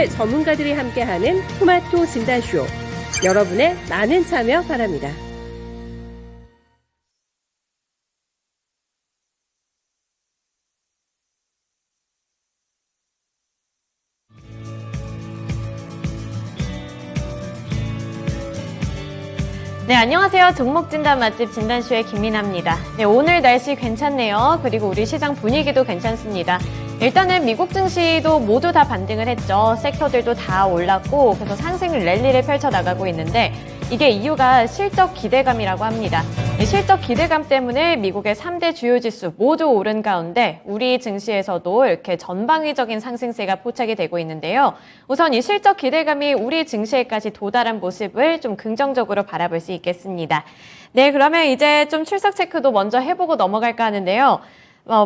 제 전문가들이 함께하는 토마토 진단쇼. 여러분의 많은 참여 바랍니다. 네, 안녕하세요. 종목진단 맛집 진단쇼의 김민아입니다. 네, 오늘 날씨 괜찮네요. 그리고 우리 시장 분위기도 괜찮습니다. 일단은 미국 증시도 모두 다 반등을 했죠. 섹터들도 다 올랐고 그래서 상승 랠리를 펼쳐나가고 있는데 이게 이유가 실적 기대감이라고 합니다. 이 실적 기대감 때문에 미국의 3대 주요 지수 모두 오른 가운데 우리 증시에서도 이렇게 전방위적인 상승세가 포착이 되고 있는데요. 우선 이 실적 기대감이 우리 증시에까지 도달한 모습을 좀 긍정적으로 바라볼 수 있겠습니다. 네, 그러면 이제 좀 출석 체크도 먼저 해보고 넘어갈까 하는데요.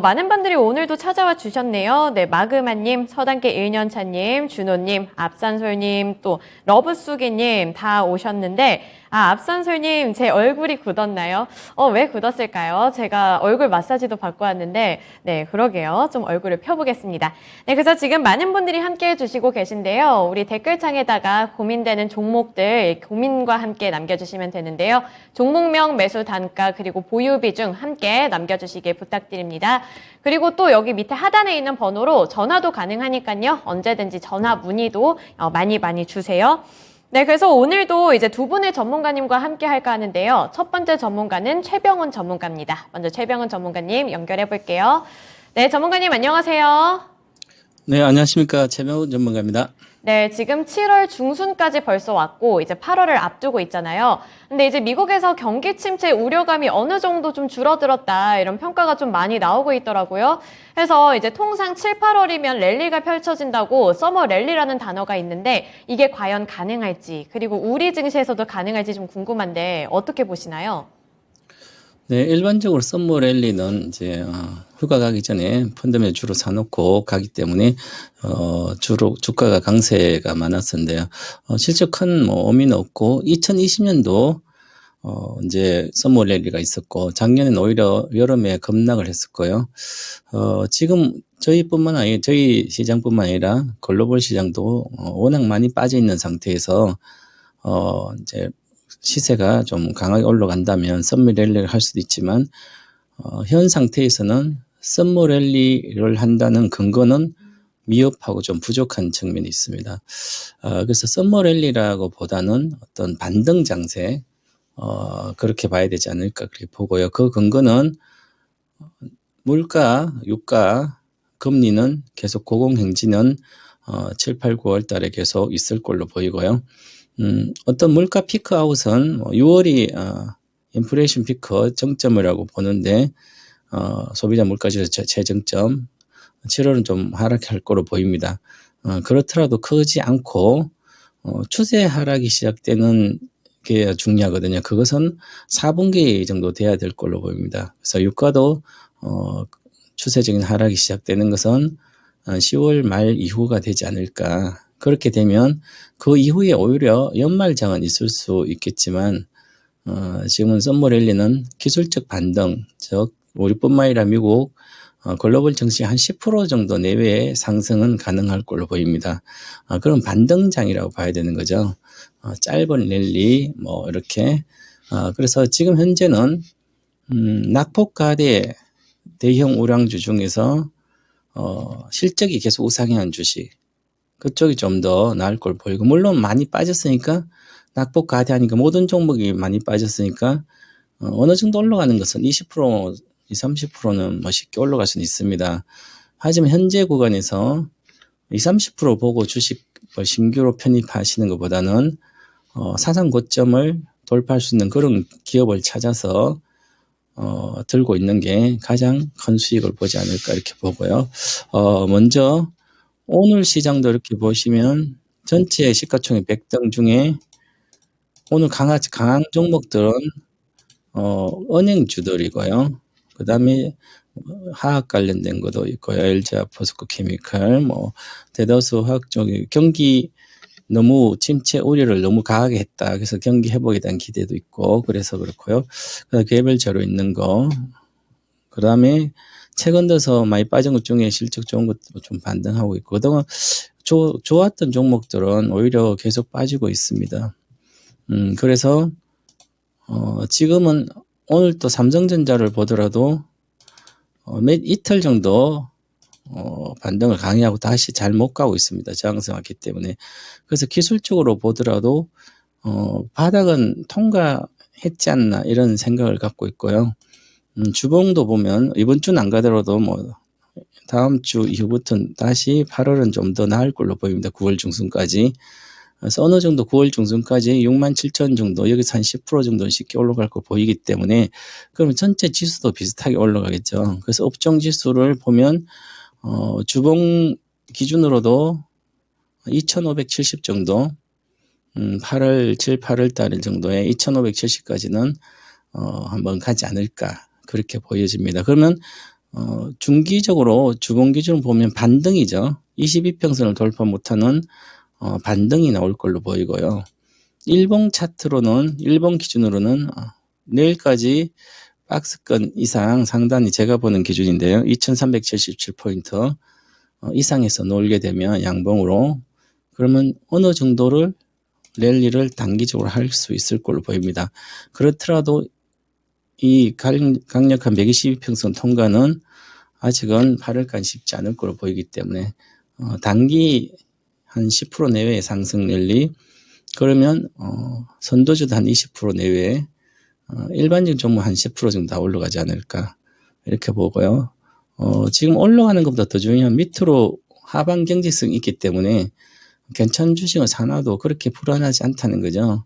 많은 분들이 오늘도 찾아와 주셨네요. 네, 마그마님, 서단계 1년차님, 준호님, 앞산솔님, 또 러브수기님 다 오셨는데 앞산솔님 제 얼굴이 굳었나요? 왜 굳었을까요? 제가 얼굴 마사지도 받고 왔는데 네, 그러게요. 좀 얼굴을 펴보겠습니다. 네, 그래서 지금 많은 분들이 함께 해주시고 계신데요. 우리 댓글창에다가 고민되는 종목들 고민과 함께 남겨주시면 되는데요. 종목명, 매수 단가, 그리고 보유 비중 함께 남겨주시길 부탁드립니다. 그리고 또 여기 밑에 하단에 있는 번호로 전화도 가능하니까요. 언제든지 전화 문의도 많이 주세요. 네, 그래서 오늘도 이제 두 분의 전문가님과 함께 할까 하는데요. 첫 번째 전문가는 최병훈 전문가입니다. 먼저 최병훈 전문가님 연결해 볼게요. 네, 전문가님 안녕하세요. 네, 안녕하십니까. 최병훈 전문가입니다. 네, 지금 7월 중순까지 벌써 왔고 이제 8월을 앞두고 있잖아요. 근데 이제 미국에서 경기 침체 우려감이 어느 정도 좀 줄어들었다 이런 평가가 좀 많이 나오고 있더라고요. 그래서 이제 통상 7, 8월이면 랠리가 펼쳐진다고 서머 랠리라는 단어가 있는데 이게 과연 가능할지 그리고 우리 증시에서도 가능할지 좀 궁금한데 어떻게 보시나요? 네, 일반적으로 썸머 랠리는 이제 휴가 가기 전에 펀드에 주로 사놓고 가기 때문에 주로 주가가 강세가 많았었는데요. 실제 큰 의미는 없고 2020년도 이제 썸머 랠리가 있었고 작년에는 오히려 여름에 급락을 했었고요. 지금 저희 시장뿐만 아니라 글로벌 시장도 워낙 많이 빠져 있는 상태에서 이제 시세가 좀 강하게 올라간다면 썸머 랠리를 할 수도 있지만 현 상태에서는 썸머 랠리를 한다는 근거는 미흡하고 좀 부족한 측면이 있습니다. 그래서 썸머 랠리라고 보다는 어떤 반등 장세 그렇게 봐야 되지 않을까 그렇게 보고요. 그 근거는 물가, 유가, 금리는 계속 고공행진은 7, 8, 9월 달에 계속 있을 걸로 보이고요. 어떤 물가 피크아웃은 6월이 인플레이션 피크 정점이라고 보는데 소비자 물가지수 최정점 7월은 좀 하락할 거로 보입니다. 그렇더라도 크지 않고 추세 하락이 시작되는 게 중요하거든요. 그것은 4분기 정도 돼야 될 걸로 보입니다. 그래서 유가도 추세적인 하락이 시작되는 것은 10월 말 이후가 되지 않을까. 그렇게 되면 그 이후에 오히려 연말장은 있을 수 있겠지만 지금은 썸머 랠리는 기술적 반등, 즉 우리뿐만 아니라 미국 글로벌 증시 한 10% 정도 내외의 상승은 가능할 걸로 보입니다. 그럼 반등장이라고 봐야 되는 거죠. 짧은 랠리 이렇게 그래서 지금 현재는 낙폭과대 대형 우량주 중에서 실적이 계속 우상향한 주식 그쪽이 좀 더 나을 걸 보이고 물론 많이 빠졌으니까 낙폭 과대하니까 모든 종목이 많이 빠졌으니까 어느 정도 올라가는 것은 20%, 20, 30%는 쉽게 올라갈 수는 있습니다. 하지만 현재 구간에서 20, 30% 보고 주식을 신규로 편입하시는 것보다는 사상 고점을 돌파할 수 있는 그런 기업을 찾아서 들고 있는 게 가장 큰 수익을 보지 않을까 이렇게 보고요. 먼저 오늘 시장도 이렇게 보시면 전체 시가총액 100등 중에 오늘 강한 종목들은 은행주들이고요. 그 다음에 화학 관련된 것도 있고요. LG화, 포스코 케미칼, 대다수 화학 쪽이 경기 너무 침체 우려를 너무 강하게 했다. 그래서 경기 회복에 대한 기대도 있고 그래서 그렇고요. 개별적으로 있는 거. 그 다음에 최근 들어서 많이 빠진 것 중에 실적 좋은 것도 좀 반등하고 있고 그동안 좋았던 종목들은 오히려 계속 빠지고 있습니다. 그래서 지금은 오늘 또 삼성전자를 보더라도 이틀 정도 반등을 강의하고 다시 잘 못 가고 있습니다. 저항성왔기 때문에. 그래서 기술적으로 보더라도 바닥은 통과했지 않나 이런 생각을 갖고 있고요. 주봉도 보면 이번 주는 안 가더라도 뭐 다음 주 이후부터는 다시 8월은 좀 더 나을 걸로 보입니다. 9월 중순까지. 그래서 어느 정도 9월 중순까지 67,000 정도, 여기서 한 10% 정도는 쉽게 올라갈 거 보이기 때문에 그러면 전체 지수도 비슷하게 올라가겠죠. 그래서 업종 지수를 보면 주봉 기준으로도 2,570 정도, 8월 달 정도에 2,570까지는 한번 가지 않을까 그렇게 보여집니다. 그러면 중기적으로 주봉 기준으로 보면 반등이죠. 22평선을 돌파 못하는 반등이 나올 걸로 보이고요. 일봉 차트로는, 일봉 기준으로는 내일까지 박스권 이상 상단이 제가 보는 기준인데요. 2377포인트 이상에서 놀게 되면 양봉으로, 그러면 어느 정도를 랠리를 단기적으로 할 수 있을 걸로 보입니다. 그렇더라도 이 강력한 122평선 통과는 아직은 8월까지 쉽지 않을 걸로 보이기 때문에 단기 한 10% 내외의 상승 랠리, 그러면 선도주도 한 20% 내외, 일반적인 종목 한 10% 정도 다 올라가지 않을까 이렇게 보고요. 지금 올라가는 것보다 더 중요한 밑으로 하방 경직성이 있기 때문에 괜찮은 주식을 사놔도 그렇게 불안하지 않다는 거죠.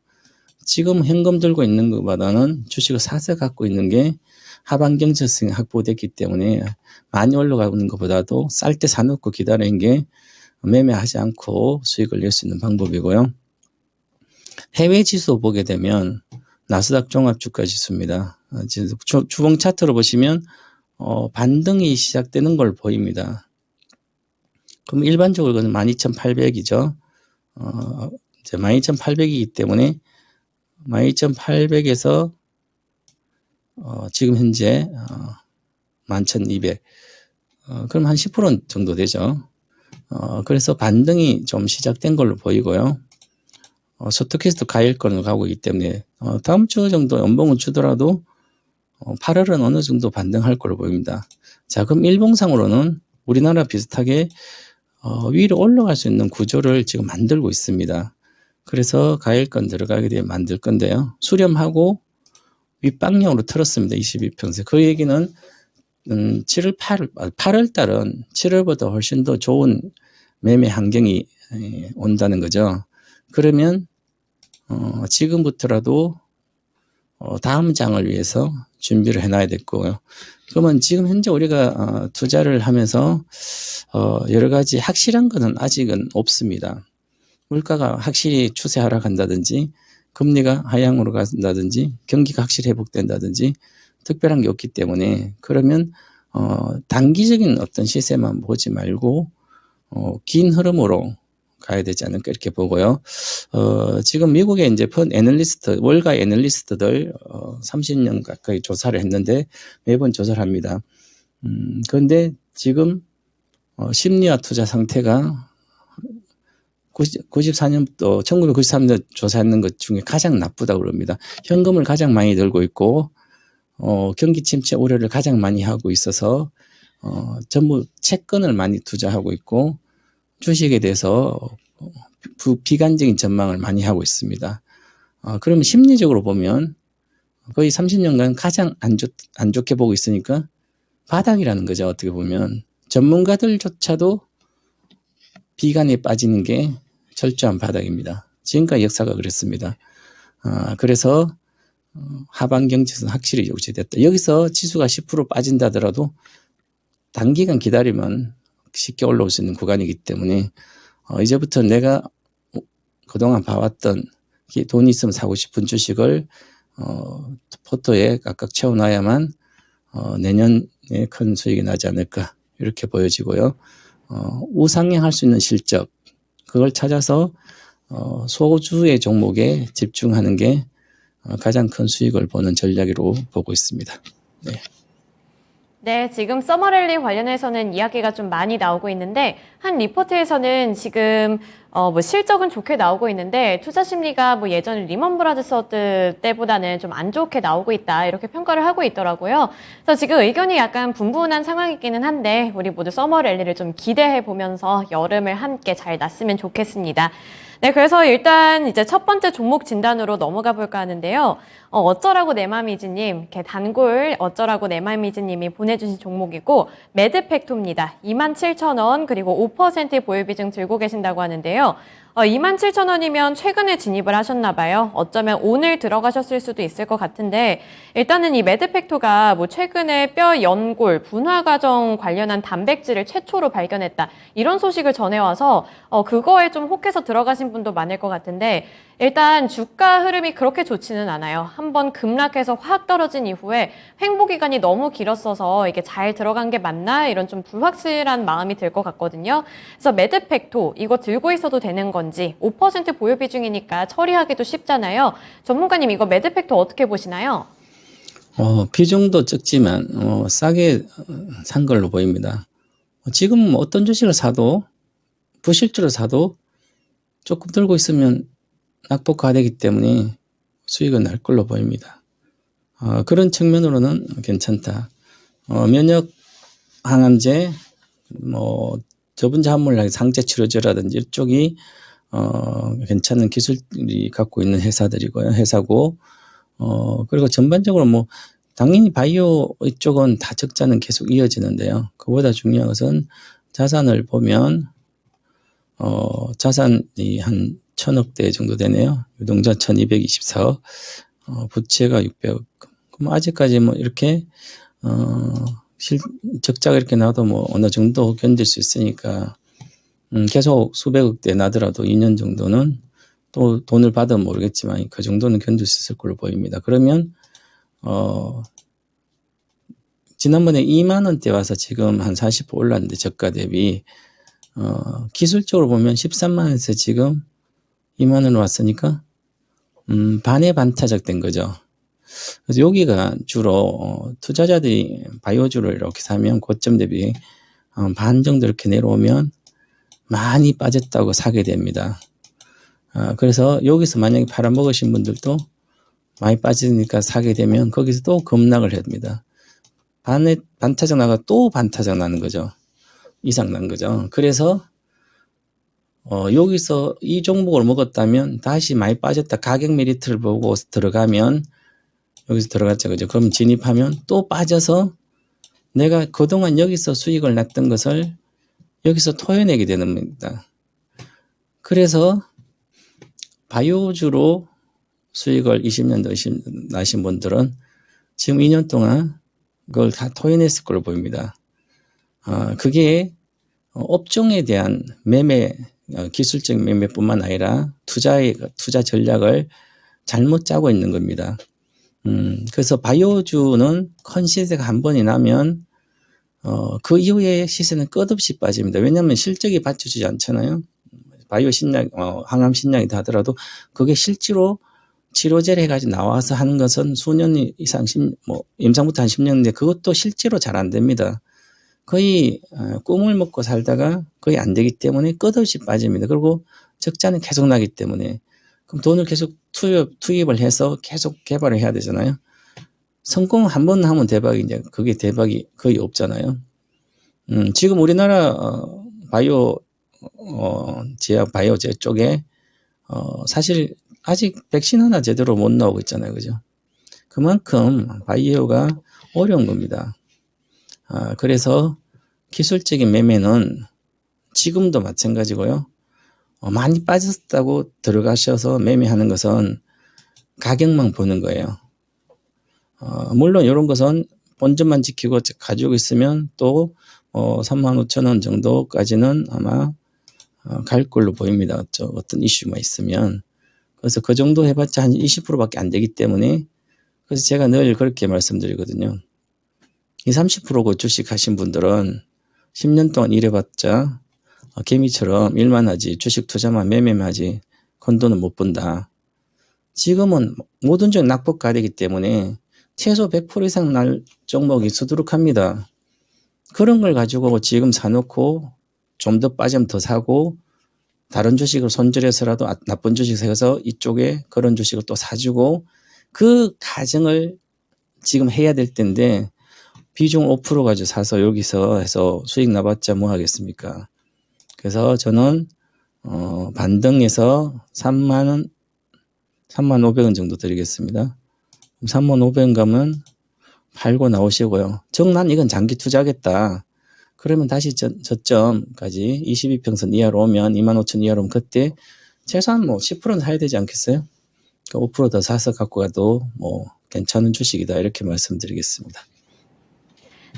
지금 현금 들고 있는 것보다는 주식을 사서 갖고 있는 게 하방 경직성이 확보됐기 때문에 많이 올라가는 것보다도 쌀 때 사놓고 기다리는 게 매매하지 않고 수익을 낼 수 있는 방법이고요. 해외 지수 보게 되면 나스닥 종합주가 지수입니다. 주봉 차트로 보시면 반등이 시작되는 걸 보입니다. 그럼 일반적으로 그건 12,800이죠. 이제 12,800이기 때문에 12,800에서 지금 현재 11,200, 그럼 한 10% 정도 되죠. 그래서 반등이 좀 시작된 걸로 보이고요. 소토캐스트 가일권으로 가고 있기 때문에 다음 주 정도 연봉을 주더라도 8월은 어느 정도 반등할 걸로 보입니다. 자, 그럼 일봉상으로는 우리나라 비슷하게 위로 올라갈 수 있는 구조를 지금 만들고 있습니다. 그래서 가일권 들어가게 되면 만들 건데요. 수렴하고 윗방향으로 틀었습니다. 22평선. 그 얘기는 8월 달은 7월보다 훨씬 더 좋은 매매 환경이 온다는 거죠. 그러면 지금부터라도 다음 장을 위해서 준비를 해놔야 될 거고요. 그러면 지금 현재 우리가 투자를 하면서 여러 가지 확실한 것은 아직은 없습니다. 물가가 확실히 추세 하락한다든지, 금리가 하향으로 간다든지, 경기가 확실히 회복된다든지 특별한 게 없기 때문에, 그러면 단기적인 어떤 시세만 보지 말고 긴 흐름으로 가야 되지 않을까 이렇게 보고요. 지금 미국의 이제 월가 애널리스트들 30년 가까이 조사를 했는데 매번 조사를 합니다. 그런데 지금 심리와 투자 상태가 94년부터 1993년 조사했는 것 중에 가장 나쁘다고 그럽니다. 현금을 가장 많이 들고 있고 경기 침체 우려를 가장 많이 하고 있어서 전부 채권을 많이 투자하고 있고 주식에 대해서 비관적인 전망을 많이 하고 있습니다. 그러면 심리적으로 보면 거의 30년간 가장 안 좋게 보고 있으니까 바닥이라는 거죠. 어떻게 보면 전문가들조차도 비관에 빠지는 게 철저한 바닥입니다. 지금까지 역사가 그랬습니다. 그래서 하방 경직은 확실히 유지됐다. 여기서 지수가 10% 빠진다더라도 단기간 기다리면 쉽게 올라올 수 있는 구간이기 때문에 이제부터 내가 그동안 봐왔던 돈이 있으면 사고 싶은 주식을 포트에 각각 채워놔야만 내년에 큰 수익이 나지 않을까 이렇게 보여지고요. 우상향할 수 있는 실적, 그걸 찾아서 소주의 종목에 집중하는 게 가장 큰 수익을 보는 전략으로 보고 있습니다. 네. 네, 지금 서머랠리 관련해서는 이야기가 좀 많이 나오고 있는데 한 리포트에서는 지금 실적은 좋게 나오고 있는데 투자 심리가 예전 리먼 브라더스 때보다는 좀 안 좋게 나오고 있다 이렇게 평가를 하고 있더라고요. 그래서 지금 의견이 약간 분분한 상황이기는 한데 우리 모두 서머랠리를 좀 기대해 보면서 여름을 함께 잘 났으면 좋겠습니다. 네, 그래서 일단 이제 첫 번째 종목 진단으로 넘어가 볼까 하는데요. 어쩌라고 내 맘이지님, 이렇게 단골 어쩌라고 내 맘이지님이 보내주신 종목이고 매드팩토입니다. 27,000원 그리고 5% 보유 비중 들고 계신다고 하는데요. 27,000원이면 최근에 진입을 하셨나 봐요. 어쩌면 오늘 들어가셨을 수도 있을 것 같은데 일단은 이 매드팩토가 최근에 뼈 연골 분화 과정 관련한 단백질을 최초로 발견했다. 이런 소식을 전해와서 그거에 좀 혹해서 들어가신 분도 많을 것 같은데 일단 주가 흐름이 그렇게 좋지는 않아요. 한번 급락해서 확 떨어진 이후에 횡보 기간이 너무 길었어서 이게 잘 들어간 게 맞나 이런 좀 불확실한 마음이 들 것 같거든요. 그래서 매드팩토 이거 들고 있어도 되는 건지 5% 보유 비중이니까 처리하기도 쉽잖아요. 전문가님 이거 매드팩토 어떻게 보시나요? 비중도 적지만 싸게 산 걸로 보입니다. 지금 어떤 주식을 사도 부실주를 사도 조금 들고 있으면 낙폭과되기 때문에 수익은 날 걸로 보입니다. 그런 측면으로는 괜찮다. 면역 항암제, 저분자 함몰 상체 치료제라든지 이쪽이 괜찮은 기술이 갖고 있는 회사고, 그리고 전반적으로 당연히 바이오 이쪽은 다 적자는 계속 이어지는데요. 그보다 중요한 것은 자산을 보면, 자산이 한 1,000억대 정도 되네요. 유동자 1,224억, 부채가 600억. 그럼 아직까지 이렇게, 적자가 이렇게 나도 어느 정도 견딜 수 있으니까, 계속 수백억대 나더라도 2년 정도는 또 돈을 받으면 모르겠지만 그 정도는 견딜 수 있을 걸로 보입니다. 그러면, 지난번에 2만 원대 와서 지금 한 40% 올랐는데 저가 대비, 기술적으로 보면 13만 원에서 지금 2만 원 왔으니까, 반의 반타작 된 거죠. 그래서 여기가 주로, 투자자들이 바이오주를 이렇게 사면 고점 대비 반 정도 이렇게 내려오면 많이 빠졌다고 사게 됩니다. 그래서 여기서 만약에 팔아먹으신 분들도 많이 빠지니까 사게 되면 거기서 또 급락을 합니다. 반타작 나가 또 반타작 나는 거죠. 이상 난 거죠. 그래서 여기서 이 종목을 먹었다면 다시 많이 빠졌다. 가격 메리트를 보고 들어가면 여기서 들어갔죠. 그죠? 그럼 진입하면 또 빠져서 내가 그동안 여기서 수익을 냈던 것을 여기서 토해내게 되는 겁니다. 그래서 바이오주로 수익을 20년 나신 분들은 지금 2년 동안 그걸 다 토해냈을 걸로 보입니다. 그게 업종에 대한 매매, 기술적 매매뿐만 아니라 투자 전략을 잘못 짜고 있는 겁니다. 그래서 바이오주는 컨시드가 한 번이 나면 그 이후에 시세는 끝없이 빠집니다. 왜냐하면 실적이 받쳐주지 않잖아요. 바이오 신약, 항암 신약이다 하더라도 그게 실제로 치료제를 해가지고 나와서 하는 것은 수년 이상, 임상부터 한 10년인데 그것도 실제로 잘 안 됩니다. 거의 꿈을 먹고 살다가 거의 안 되기 때문에 끝없이 빠집니다. 그리고 적자는 계속 나기 때문에 그럼 돈을 계속 투입을 해서 계속 개발을 해야 되잖아요. 성공 한 번 하면 대박인데 그게 대박이 거의 없잖아요. 지금 우리나라 바이오 제약 바이오제 쪽에 사실 아직 백신 하나 제대로 못 나오고 있잖아요. 그죠? 그만큼 바이오가 어려운 겁니다. 그래서 기술적인 매매는 지금도 마찬가지고요. 많이 빠졌다고 들어가셔서 매매하는 것은 가격만 보는 거예요. 물론 이런 것은 본전만 지키고 가지고 있으면 또 35,000원 정도까지는 아마 갈 걸로 보입니다. 어떤 이슈가 있으면. 그래서 그 정도 해봤자 한 20%밖에 안 되기 때문에 그래서 제가 늘 그렇게 말씀드리거든요. 20, 30% 주식 하신 분들은 10년 동안 일해봤자 개미처럼 일만 하지 주식 투자만 매매만 하지 건돈은 못 번다. 지금은 모든 종 낙폭 가되기 때문에 최소 100% 이상 날 종목이 수두룩합니다. 그런 걸 가지고 지금 사놓고 좀 더 빠지면 더 사고 다른 주식을 손절해서라도 나쁜 주식 사서 이쪽에 그런 주식을 또 사주고 그 가정을 지금 해야 될 텐데 비중 5% 가지고 사서 여기서 해서 수익 나봤자 뭐 하겠습니까? 그래서 저는 반등해서 35,000원 정도 드리겠습니다. 35,500원 가면 팔고 나오시고요. 난 이건 장기 투자하겠다. 그러면 다시 저점까지 22평선 이하로 오면 25,000원 이하로 오면 그때 최소한 뭐 10%는 사야 되지 않겠어요? 5% 더 사서 갖고 가도 뭐 괜찮은 주식이다 이렇게 말씀드리겠습니다.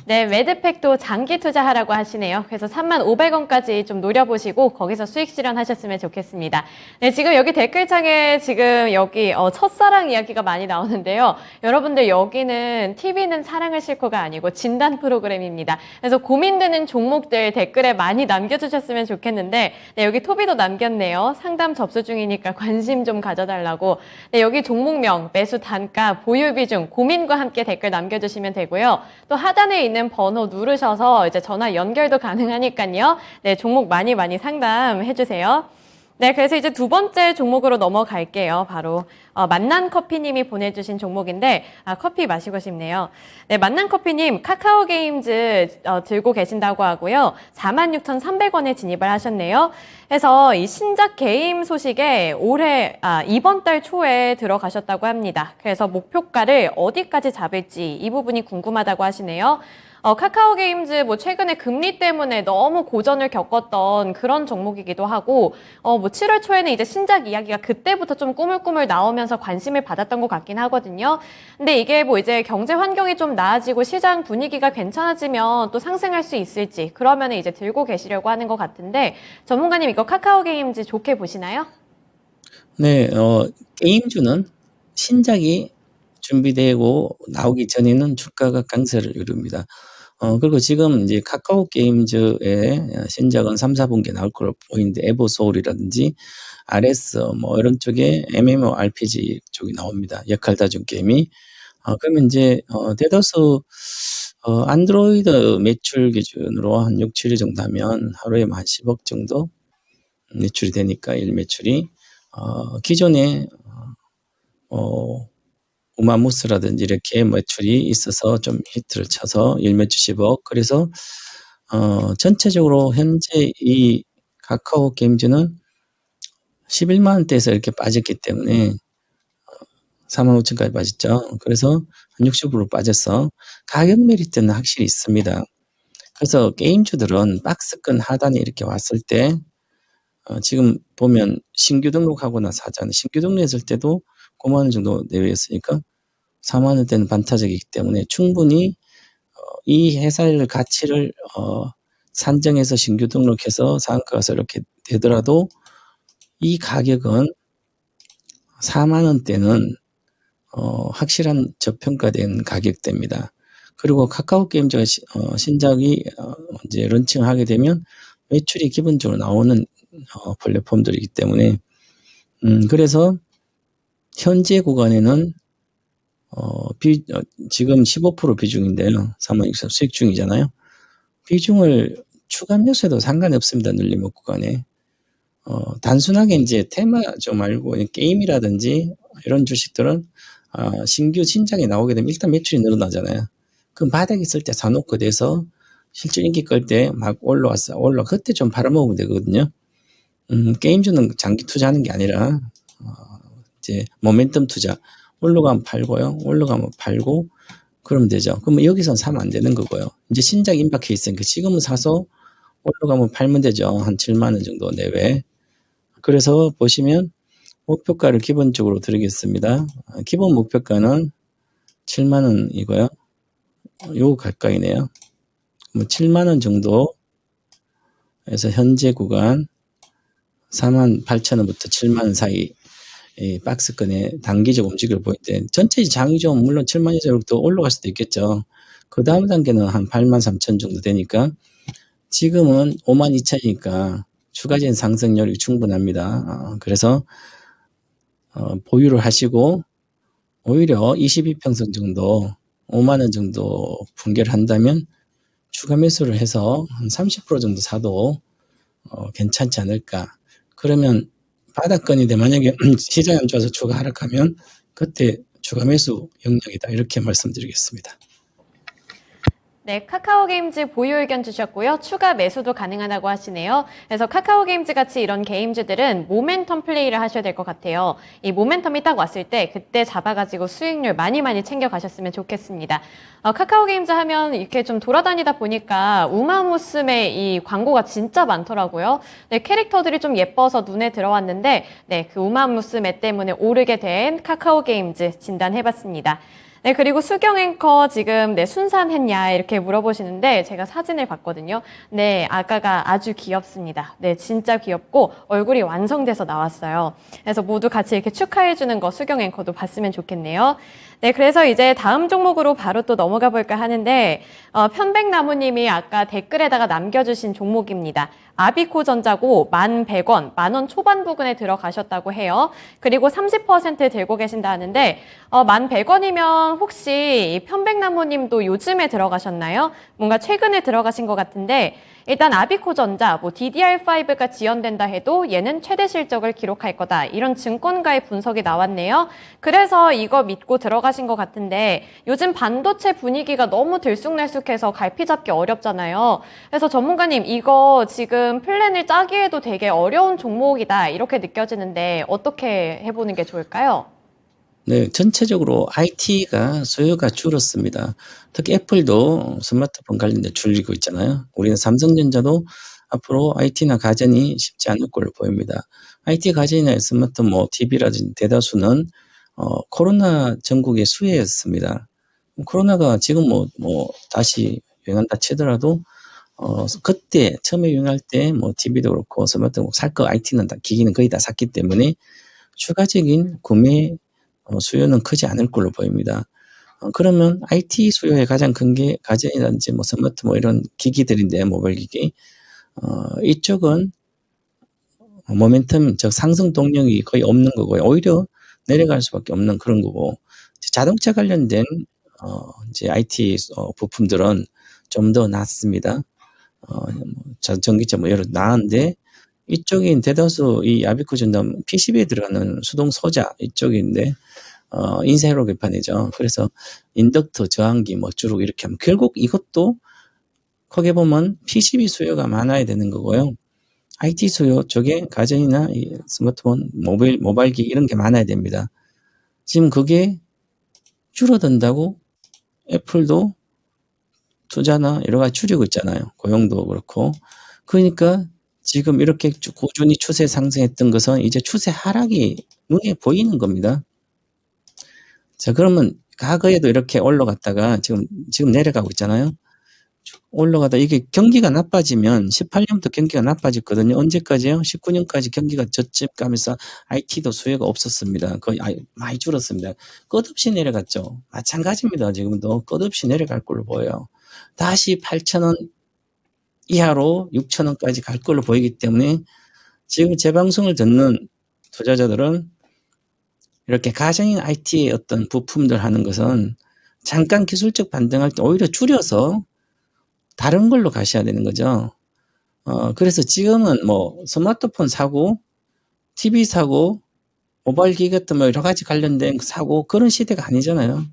네, 매드팩도 장기 투자하라고 하시네요. 그래서 35,500원까지 좀 노려보시고 거기서 수익 실현하셨으면 좋겠습니다. 네, 지금 여기 댓글창에 지금 여기 첫사랑 이야기가 많이 나오는데요. 여러분들 여기는 TV는 사랑을 싣고가 아니고 진단 프로그램입니다. 그래서 고민되는 종목들 댓글에 많이 남겨주셨으면 좋겠는데 네, 여기 토비도 남겼네요. 상담 접수 중이니까 관심 좀 가져달라고. 네, 여기 종목명, 매수 단가, 보유 비중, 고민과 함께 댓글 남겨주시면 되고요. 또 하단에 있는 번호 누르셔서 이제 전화 연결도 가능하니까요. 네, 종목 많이 상담해 주세요. 네, 그래서 이제 두 번째 종목으로 넘어갈게요. 바로 만난커피님이 보내주신 종목인데 커피 마시고 싶네요. 네, 만난커피님 카카오 게임즈 들고 계신다고 하고요. 46,300원에 진입을 하셨네요. 그래서 이 신작 게임 소식에 이번 달 초에 들어가셨다고 합니다. 그래서 목표가를 어디까지 잡을지 이 부분이 궁금하다고 하시네요. 카카오 게임즈 최근에 금리 때문에 너무 고전을 겪었던 그런 종목이기도 하고, 7월 초에는 이제 신작 이야기가 그때부터 좀 꾸물꾸물 나오면서 관심을 받았던 것 같긴 하거든요. 근데 이게 이제 경제 환경이 좀 나아지고 시장 분위기가 괜찮아지면 또 상승할 수 있을지, 그러면 이제 들고 계시려고 하는 것 같은데, 전문가님 이거 카카오 게임즈 좋게 보시나요? 네, 게임주는 신작이 준비되고 나오기 전에는 주가가 강세를 이룹니다. 그리고 지금 이제 카카오 게임즈의 신작은 3, 4분기에 나올 걸로 보이는데 에보 소울이라든지 RS 이런 쪽에 MMORPG 쪽이 나옵니다. 역할 다중 게임이. 그러면 이제 대다수 안드로이드 매출 기준으로 한 6, 7일 정도 하면 하루에 한 10억 정도 매출이 되니까 일 매출이 기존에 우마무스라든지 이렇게 매출이 있어서 좀 히트를 쳐서 일매출 10억. 그래서 전체적으로 현재 이 카카오 게임즈는 11만 원대에서 이렇게 빠졌기 때문에 45,000까지 빠졌죠. 그래서 한 60% 빠져서 가격 메리트는 확실히 있습니다. 그래서 게임주들은 박스권 하단에 이렇게 왔을 때 지금 보면 신규 등록하고 나서 하잖아요. 신규 등록했을 때도 9만 원 정도 내외였으니까 4만 원대는 반타적이기 때문에 충분히 이 회사의 가치를 산정해서 신규 등록해서 상한가 가서 이렇게 되더라도 이 가격은 4만 원대는 확실한 저평가된 가격대입니다. 그리고 카카오 게임즈가 신작이 이제 런칭하게 되면 매출이 기본적으로 나오는 플랫폼들이기 때문에 그래서 현재 구간에는 지금 15% 비중인데요. 36,000 수익 중이잖아요. 비중을 추가 매수해도 상관이 없습니다. 늘림목 구간에. 단순하게 이제 테마주 말고 게임이라든지 이런 주식들은 신규 신작이 나오게 되면 일단 매출이 늘어나잖아요. 그럼 바닥에 있을 때 사놓고 돼서 실제 인기 끌 때 막 그때 좀 팔아먹으면 되거든요. 게임주는 장기 투자하는 게 아니라 이제 모멘텀 투자. 올라가면 팔고요. 올라가면 팔고 그러면 되죠. 그러면 여기서 사면 안 되는 거고요. 이제 신작 임박해 있으니까 지금은 사서 올라가면 팔면 되죠. 한 7만 원 정도 내외. 그래서 보시면 목표가를 기본적으로 드리겠습니다. 기본 목표가는 7만 원이고요. 요 가까이네요. 7만 원 정도 해서 현재 구간 48,000원부터 7만 원 사이 박스권에 단기적 움직임을 보일 때 전체 장이 좀 물론 7만 원부터 올라갈 수도 있겠죠. 그 다음 단계는 한 83,000 정도 되니까 지금은 52,000이니까 추가적인 상승률이 충분합니다. 그래서 보유를 하시고 오히려 22평선 정도 5만 원 정도 분결한다면 추가 매수를 해서 한 30% 정도 사도 괜찮지 않을까. 그러면 바닥권인데 만약에 시장이 안 좋아서 추가 하락하면 그때 추가 매수 영역이다. 이렇게 말씀드리겠습니다. 네, 카카오게임즈 보유 의견 주셨고요. 추가 매수도 가능하다고 하시네요. 그래서 카카오게임즈 같이 이런 게임즈들은 모멘텀 플레이를 하셔야 될 것 같아요. 이 모멘텀이 딱 왔을 때 그때 잡아가지고 수익률 많이 챙겨가셨으면 좋겠습니다. 카카오게임즈 하면 이렇게 좀 돌아다니다 보니까 우마무스메 이 광고가 진짜 많더라고요. 네, 캐릭터들이 좀 예뻐서 눈에 들어왔는데 네, 그 우마무스메 때문에 오르게 된 카카오게임즈 진단해봤습니다. 네, 그리고 수경 앵커 지금 네, 순산했냐 이렇게 물어보시는데 제가 사진을 봤거든요. 네, 아까가 아주 귀엽습니다. 네, 진짜 귀엽고 얼굴이 완성돼서 나왔어요. 그래서 모두 같이 이렇게 축하해주는 거 수경 앵커도 봤으면 좋겠네요. 네, 그래서 이제 다음 종목으로 바로 또 넘어가 볼까 하는데 편백나무님이 아까 댓글에다가 남겨주신 종목입니다. 아비코전자고 1,100원, 10,000원 초반 부근에 들어가셨다고 해요. 그리고 30% 들고 계신다 하는데 1,100원이면 혹시 편백나무님도 요즘에 들어가셨나요? 뭔가 최근에 들어가신 것 같은데 일단 아비코전자, DDR5가 지연된다 해도 얘는 최대 실적을 기록할 거다. 이런 증권가의 분석이 나왔네요. 그래서 이거 믿고 들어가신 것 같은데 요즘 반도체 분위기가 너무 들쑥날쑥해서 갈피 잡기 어렵잖아요. 그래서 전문가님 이거 지금 플랜을 짜기에도 되게 어려운 종목이다. 이렇게 느껴지는데 어떻게 해보는 게 좋을까요? 네, 전체적으로 IT가 수요가 줄었습니다. 특히 애플도 스마트폰 관련돼 줄이고 있잖아요. 우리는 삼성전자도 앞으로 IT나 가전이 쉽지 않을 걸로 보입니다. IT 가전이나 스마트폰, TV라든지 대다수는 코로나 전국의 수혜였습니다. 코로나가 지금 다시 유행한다 치더라도 그때 처음에 유행할 때 TV도 그렇고 스마트폰 살 거 IT는 기기는 거의 다 샀기 때문에 추가적인 구매 수요는 크지 않을 걸로 보입니다. 그러면 IT 수요의 가장 큰 게 가전이라든지 스마트 이런 기기들인데 모바일 기기 이쪽은 모멘텀 즉 상승 동력이 거의 없는 거고요. 오히려 내려갈 수밖에 없는 그런 거고 자동차 관련된 이제 IT 부품들은 좀 더 낫습니다. 전기차 여러 나은데 이쪽인 대다수 이 아비코전자 PCB에 들어가는 수동 소자 이쪽인데 인쇄로 개판이죠. 그래서 인덕터 저항기 주로 이렇게 하면 결국 이것도 크게 보면 PCB 수요가 많아야 되는 거고요. IT 수요 쪽에 가전이나 이 스마트폰, 모바일 기기 이런 게 많아야 됩니다. 지금 그게 줄어든다고 애플도 투자나 여러 가지 줄이고 있잖아요. 고용도 그렇고. 그러니까 지금 이렇게 꾸준히 추세 상승했던 것은 이제 추세 하락이 눈에 보이는 겁니다. 자, 그러면 과거에도 이렇게 올라갔다가 지금 내려가고 있잖아요. 올라가다 이게 경기가 나빠지면 18년부터 경기가 나빠졌거든요. 언제까지요? 19년까지 경기가 저집 가면서 IT도 수요가 없었습니다. 거의 많이 줄었습니다. 끝없이 내려갔죠. 마찬가지입니다. 지금도 끝없이 내려갈 걸로 보여요. 다시 8,000원 이하로 6,000원까지 갈 걸로 보이기 때문에 지금 제 방송을 듣는 투자자들은 이렇게 가정인 IT의 어떤 부품들 하는 것은 잠깐 기술적 반등할 때 오히려 줄여서 다른 걸로 가셔야 되는 거죠. 그래서 지금은 스마트폰 사고, TV 사고, 모바일 기기 같은 여러 가지 관련된 사고 그런 시대가 아니잖아요.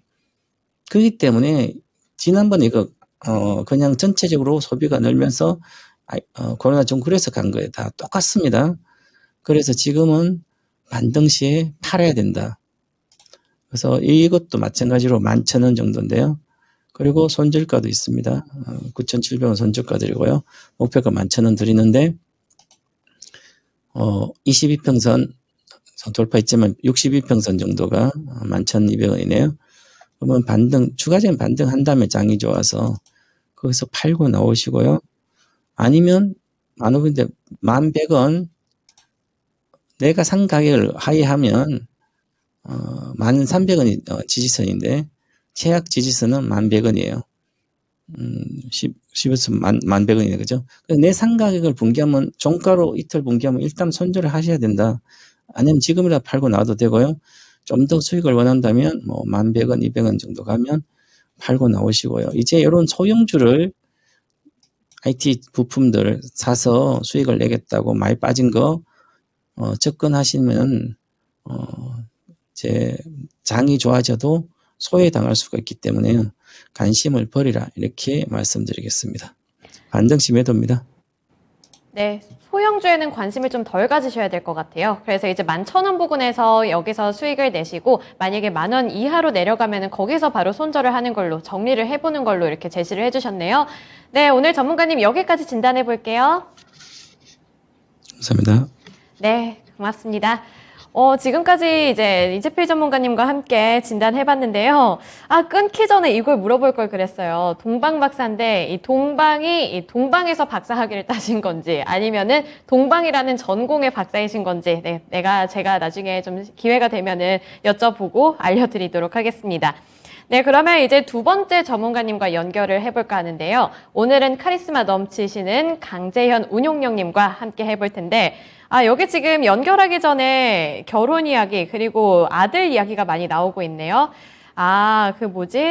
그렇기 때문에 지난번에 이거 그냥 전체적으로 소비가 늘면서 코로나 좀 그래서 간 거예요. 다 똑같습니다. 그래서 지금은 반등 시에 팔아야 된다. 그래서 이것도 마찬가지로 11,000원 정도인데요. 그리고 손절가도 있습니다. 9,700원 손절가 드리고요. 목표가 11,000원 드리는데 22평선 돌파했지만 62평선 정도가 11,200원이네요. 그러면 추가적인 반등한 다음에 장이 좋아서 거기서 팔고 나오시고요. 아니면 11,100원 내가 산 가격을 하회하면 1,300원이 지지선인데 최악 지지선은 1,100원이에요. 10에서 1,100원이네, 그죠? 내 산 가격을 분기하면 종가로 이틀 분기하면 일단 손절을 하셔야 된다. 아니면 지금이라도 팔고 나도 되고요. 좀 더 수익을 원한다면 1,100원, 200원 정도 가면 팔고 나오시고요. 이제 이런 소형주를 IT 부품들 사서 수익을 내겠다고 많이 빠진 거 접근하시면 제 장이 좋아져도 소외당할 수가 있기 때문에 관심을 버리라 이렇게 말씀드리겠습니다. 반등시 매도입니다. 네, 소형주에는 관심을 좀 덜 가지셔야 될 것 같아요. 그래서 이제 11,000원 부근에서 여기서 수익을 내시고 만약에 10,000원 이하로 내려가면 거기서 바로 손절을 하는 걸로 정리를 해보는 걸로 이렇게 제시를 해주셨네요. 네, 오늘 전문가님 여기까지 진단해 볼게요. 감사합니다. 네, 고맙습니다. 지금까지 이제 이재필 전문가님과 함께 진단해봤는데요. 끊기 전에 이걸 물어볼 걸 그랬어요. 동방박사인데, 이 동방에서 박사 학위를 따신 건지, 아니면은 동방이라는 전공의 박사이신 건지, 네, 제가 나중에 좀 기회가 되면은 여쭤보고 알려드리도록 하겠습니다. 네, 그러면 이제 두 번째 전문가님과 연결을 해볼까 하는데요. 오늘은 카리스마 넘치시는 강재현 운용령님과 함께 해볼 텐데, 여기 지금 연결하기 전에 결혼 이야기, 그리고 아들 이야기가 많이 나오고 있네요.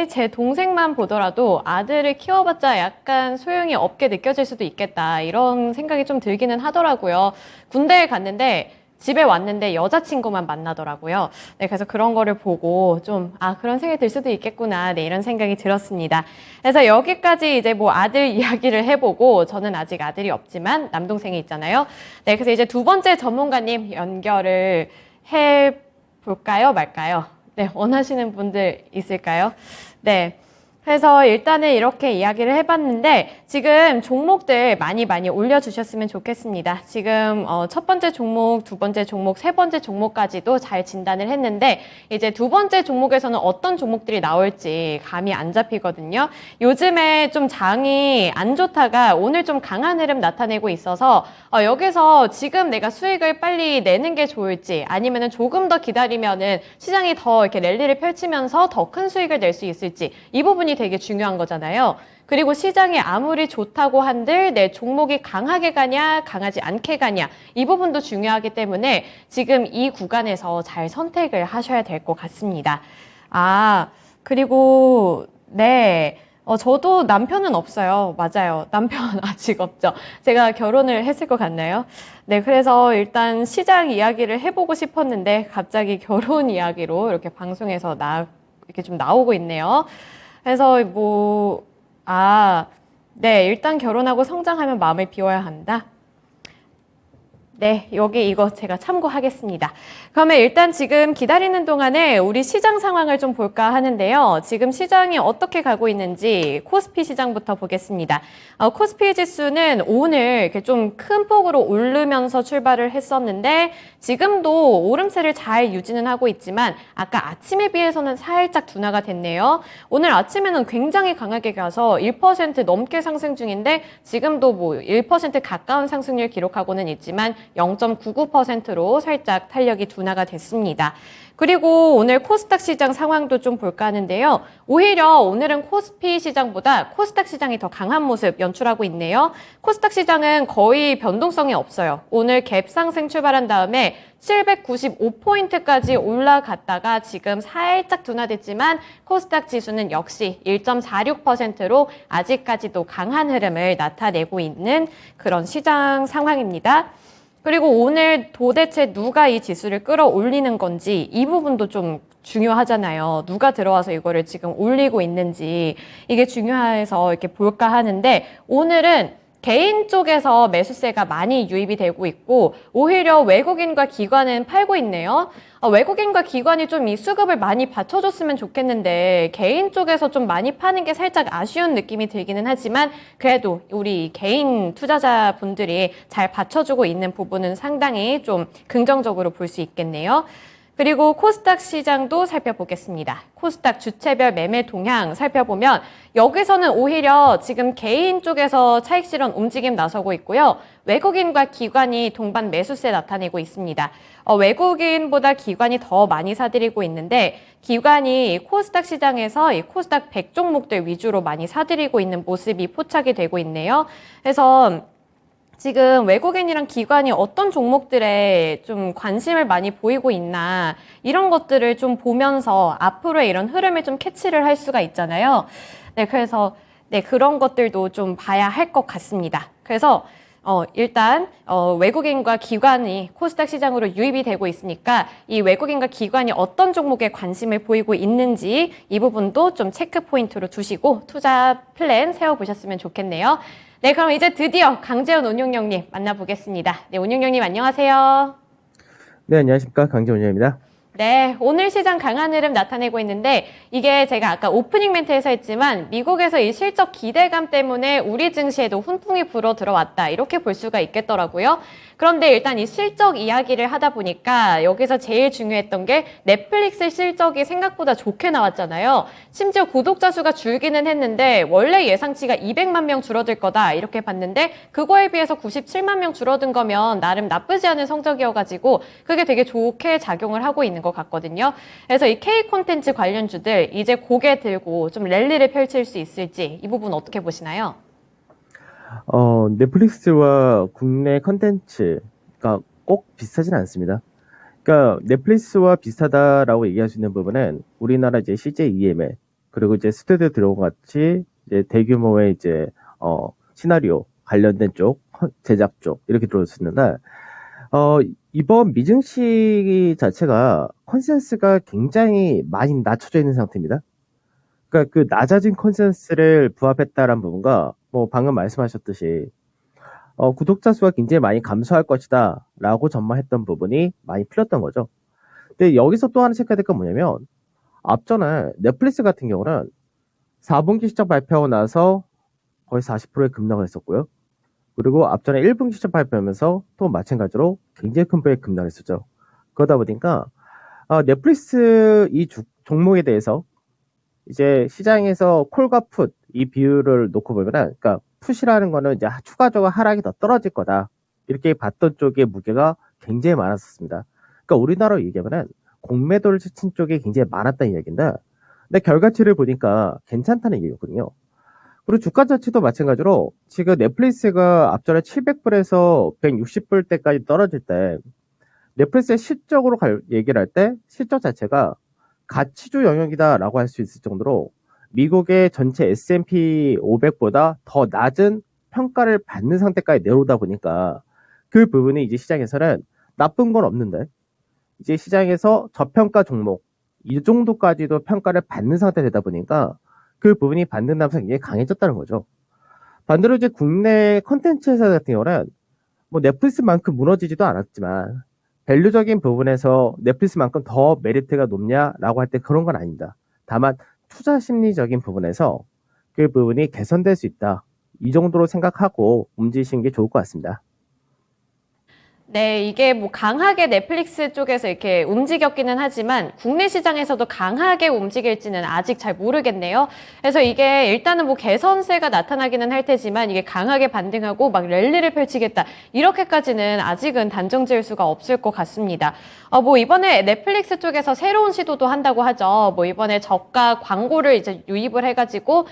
제 동생만 보더라도 아들을 키워봤자 약간 소용이 없게 느껴질 수도 있겠다. 이런 생각이 좀 들기는 하더라고요. 군대에 갔는데, 집에 왔는데 여자친구만 만나더라고요. 네, 그래서 그런 거를 보고 좀, 그런 생각이 들 수도 있겠구나. 네, 이런 생각이 들었습니다. 그래서 여기까지 이제 아들 이야기를 해보고, 저는 아직 아들이 없지만 남동생이 있잖아요. 네, 그래서 이제 두 번째 전문가님 연결을 해볼까요? 말까요? 네, 원하시는 분들 있을까요? 네. 그래서 일단은 이렇게 이야기를 해봤는데 지금 종목들 많이 올려주셨으면 좋겠습니다. 지금 첫 번째 종목, 두 번째 종목, 세 번째 종목까지도 잘 진단을 했는데 이제 두 번째 종목에서는 어떤 종목들이 나올지 감이 안 잡히거든요. 요즘에 좀 장이 안 좋다가 오늘 좀 강한 흐름 나타내고 있어서 여기서 지금 내가 수익을 빨리 내는 게 좋을지 아니면은 조금 더 기다리면은 시장이 더 이렇게 랠리를 펼치면서 더 큰 수익을 낼 수 있을지 이 부분이 되게 중요한 거잖아요. 그리고 시장이 아무리 좋다고 한들 내 종목이 강하게 가냐 강하지 않게 가냐 이 부분도 중요하기 때문에 지금 이 구간에서 잘 선택을 하셔야 될 것 같습니다. 그리고 네. 저도 남편은 없어요. 맞아요. 남편 아직 없죠. 제가 결혼을 했을 것 같나요? 네, 그래서 일단 시장 이야기를 해보고 싶었는데 갑자기 결혼 이야기로 이렇게 방송에서 이렇게 좀 나오고 있네요. 그래서 네, 일단 결혼하고 성장하면 마음을 비워야 한다. 네, 여기 이거 제가 참고하겠습니다. 그러면 일단 지금 기다리는 동안에 우리 시장 상황을 좀 볼까 하는데요. 지금 시장이 어떻게 가고 있는지 코스피 시장부터 보겠습니다. 코스피 지수는 오늘 이렇게 좀 큰 폭으로 오르면서 출발을 했었는데 지금도 오름세를 잘 유지는 하고 있지만 아까 아침에 비해서는 살짝 둔화가 됐네요. 오늘 아침에는 굉장히 강하게 가서 1% 넘게 상승 중인데 지금도 1% 가까운 상승률 기록하고는 있지만 0.99%로 살짝 탄력이 둔화가 됐습니다. 그리고 오늘 코스닥 시장 상황도 좀 볼까 하는데요. 오히려 오늘은 코스피 시장보다 코스닥 시장이 더 강한 모습 연출하고 있네요. 코스닥 시장은 거의 변동성이 없어요. 오늘 갭 상승 출발한 다음에 795포인트까지 올라갔다가 지금 살짝 둔화됐지만 코스닥 지수는 역시 1.46%로 아직까지도 강한 흐름을 나타내고 있는 그런 시장 상황입니다. 그리고 오늘 도대체 누가 이 지수를 끌어올리는 건지 이 부분도 좀 중요하잖아요. 누가 들어와서 이거를 지금 올리고 있는지 이게 중요해서 이렇게 볼까 하는데 오늘은 개인 쪽에서 매수세가 많이 유입이 되고 있고 오히려 외국인과 기관은 팔고 있네요. 외국인과 기관이 좀 이 수급을 많이 받쳐줬으면 좋겠는데 개인 쪽에서 좀 많이 파는 게 살짝 아쉬운 느낌이 들기는 하지만 그래도 우리 개인 투자자분들이 잘 받쳐주고 있는 부분은 상당히 좀 긍정적으로 볼 수 있겠네요. 그리고 코스닥 시장도 살펴보겠습니다. 코스닥 주체별 매매 동향 살펴보면 여기서는 오히려 지금 개인 쪽에서 차익 실현 움직임 나서고 있고요. 외국인과 기관이 동반 매수세 나타내고 있습니다. 외국인보다 기관이 더 많이 사들이고 있는데 기관이 코스닥 시장에서 이 코스닥 100종목들 위주로 많이 사들이고 있는 모습이 포착이 되고 있네요. 그래서 지금 외국인이랑 기관이 어떤 종목들에 좀 관심을 많이 보이고 있나 이런 것들을 좀 보면서 앞으로의 이런 흐름을 좀 캐치를 할 수가 있잖아요. 네, 그래서 네, 그런 것들도 좀 봐야 할 것 같습니다. 그래서 일단 외국인과 기관이 코스닥 시장으로 유입이 되고 있으니까 이 외국인과 기관이 어떤 종목에 관심을 보이고 있는지 이 부분도 좀 체크 포인트로 두시고 투자 플랜 세워보셨으면 좋겠네요. 네, 그럼 이제 드디어 강재훈 운용령님 만나보겠습니다. 네, 운용령님 안녕하세요. 네, 안녕하십니까. 강재훈입니다. 네, 오늘 시장 강한 흐름 나타내고 있는데 이게 제가 아까 오프닝 멘트에서 했지만 미국에서 이 실적 기대감 때문에 우리 증시에도 훈풍이 불어 들어왔다 이렇게 볼 수가 있겠더라고요. 그런데 일단 이 실적 이야기를 하다 보니까 여기서 제일 중요했던 게 넷플릭스 실적이 생각보다 좋게 나왔잖아요. 심지어 구독자 수가 줄기는 했는데 원래 예상치가 200만 명 줄어들 거다 이렇게 봤는데 그거에 비해서 97만 명 줄어든 거면 나름 나쁘지 않은 성적이어가지고 그게 되게 좋게 작용을 하고 있는 것 같거든요. 그래서 이 K 콘텐츠 관련주들 이제 고개 들고 좀 랠리를 펼칠 수 있을지 이 부분 어떻게 보시나요? 넷플릭스와 국내 컨텐츠가 꼭 비슷하진 않습니다. 그러니까 넷플릭스와 비슷하다라고 얘기할 수 있는 부분은 우리나라 이제 CJ EML 그리고 이제 스튜디오 드래곤 같이 이제 대규모의 이제 시나리오 관련된 쪽 제작 쪽 이렇게 들어올 수 있는데 이번 미증시 자체가 컨센서스가 굉장히 많이 낮춰져 있는 상태입니다. 그러니까 그 낮아진 컨센서스를 부합했다라는 부분과 뭐 방금 말씀하셨듯이 구독자 수가 굉장히 많이 감소할 것이다 라고 전망했던 부분이 많이 풀렸던 거죠. 근데 여기서 또 하나 체크해야 될 건 뭐냐면 앞전에 넷플릭스 같은 경우는 4분기 실적 발표하고 나서 거의 40%의 급락을 했었고요. 그리고 앞전에 1분기 실적 발표하면서 또 마찬가지로 굉장히 큰 폭의 급락을 했었죠. 그러다 보니까 넷플릭스 이 종목에 대해서 이제 시장에서 콜과 풋 이 비율을 놓고 보면은, 그러니까 풋이라는 거는 이제 추가적으로 하락이 더 떨어질 거다 이렇게 봤던 쪽의 무게가 굉장히 많았었습니다. 그러니까 우리나라로 얘기하면은 공매도를 친 쪽이 굉장히 많았다는 이야기인데, 근데 결과치를 보니까 괜찮다는 얘기거든요. 그리고 주가 자체도 마찬가지로 지금 넷플릭스가 앞전에 700불에서 160불 때까지 떨어질 때 넷플릭스의 실적으로 얘기를 할 때 실적 자체가 가치주 영역이다라고 할 수 있을 정도로 미국의 전체 S&P 500보다 더 낮은 평가를 받는 상태까지 내려오다 보니까 그 부분이 이제 시장에서는 나쁜 건 없는데 이제 시장에서 저평가 종목 이 정도까지도 평가를 받는 상태 되다 보니까 그 부분이 받는 남성이 굉장히 강해졌다는 거죠. 반대로 이제 국내 컨텐츠 회사 같은 경우는 뭐 넷플릭스만큼 무너지지도 않았지만 밸류적인 부분에서 넷플릭스만큼 더 메리트가 높냐라고 할 때 그런 건 아닙니다. 다만 투자 심리적인 부분에서 그 부분이 개선될 수 있다. 이 정도로 생각하고 움직이시는 게 좋을 것 같습니다. 네, 이게 뭐 강하게 넷플릭스 쪽에서 이렇게 움직였기는 하지만 국내 시장에서도 강하게 움직일지는 아직 잘 모르겠네요. 그래서 이게 일단은 뭐 개선세가 나타나기는 할 테지만 이게 강하게 반등하고 막 랠리를 펼치겠다 이렇게까지는 아직은 단정 지을 수가 없을 것 같습니다. 뭐 이번에 넷플릭스 쪽에서 새로운 시도도 한다고 하죠. 뭐 이번에 저가 광고를 이제 유입을 해가지고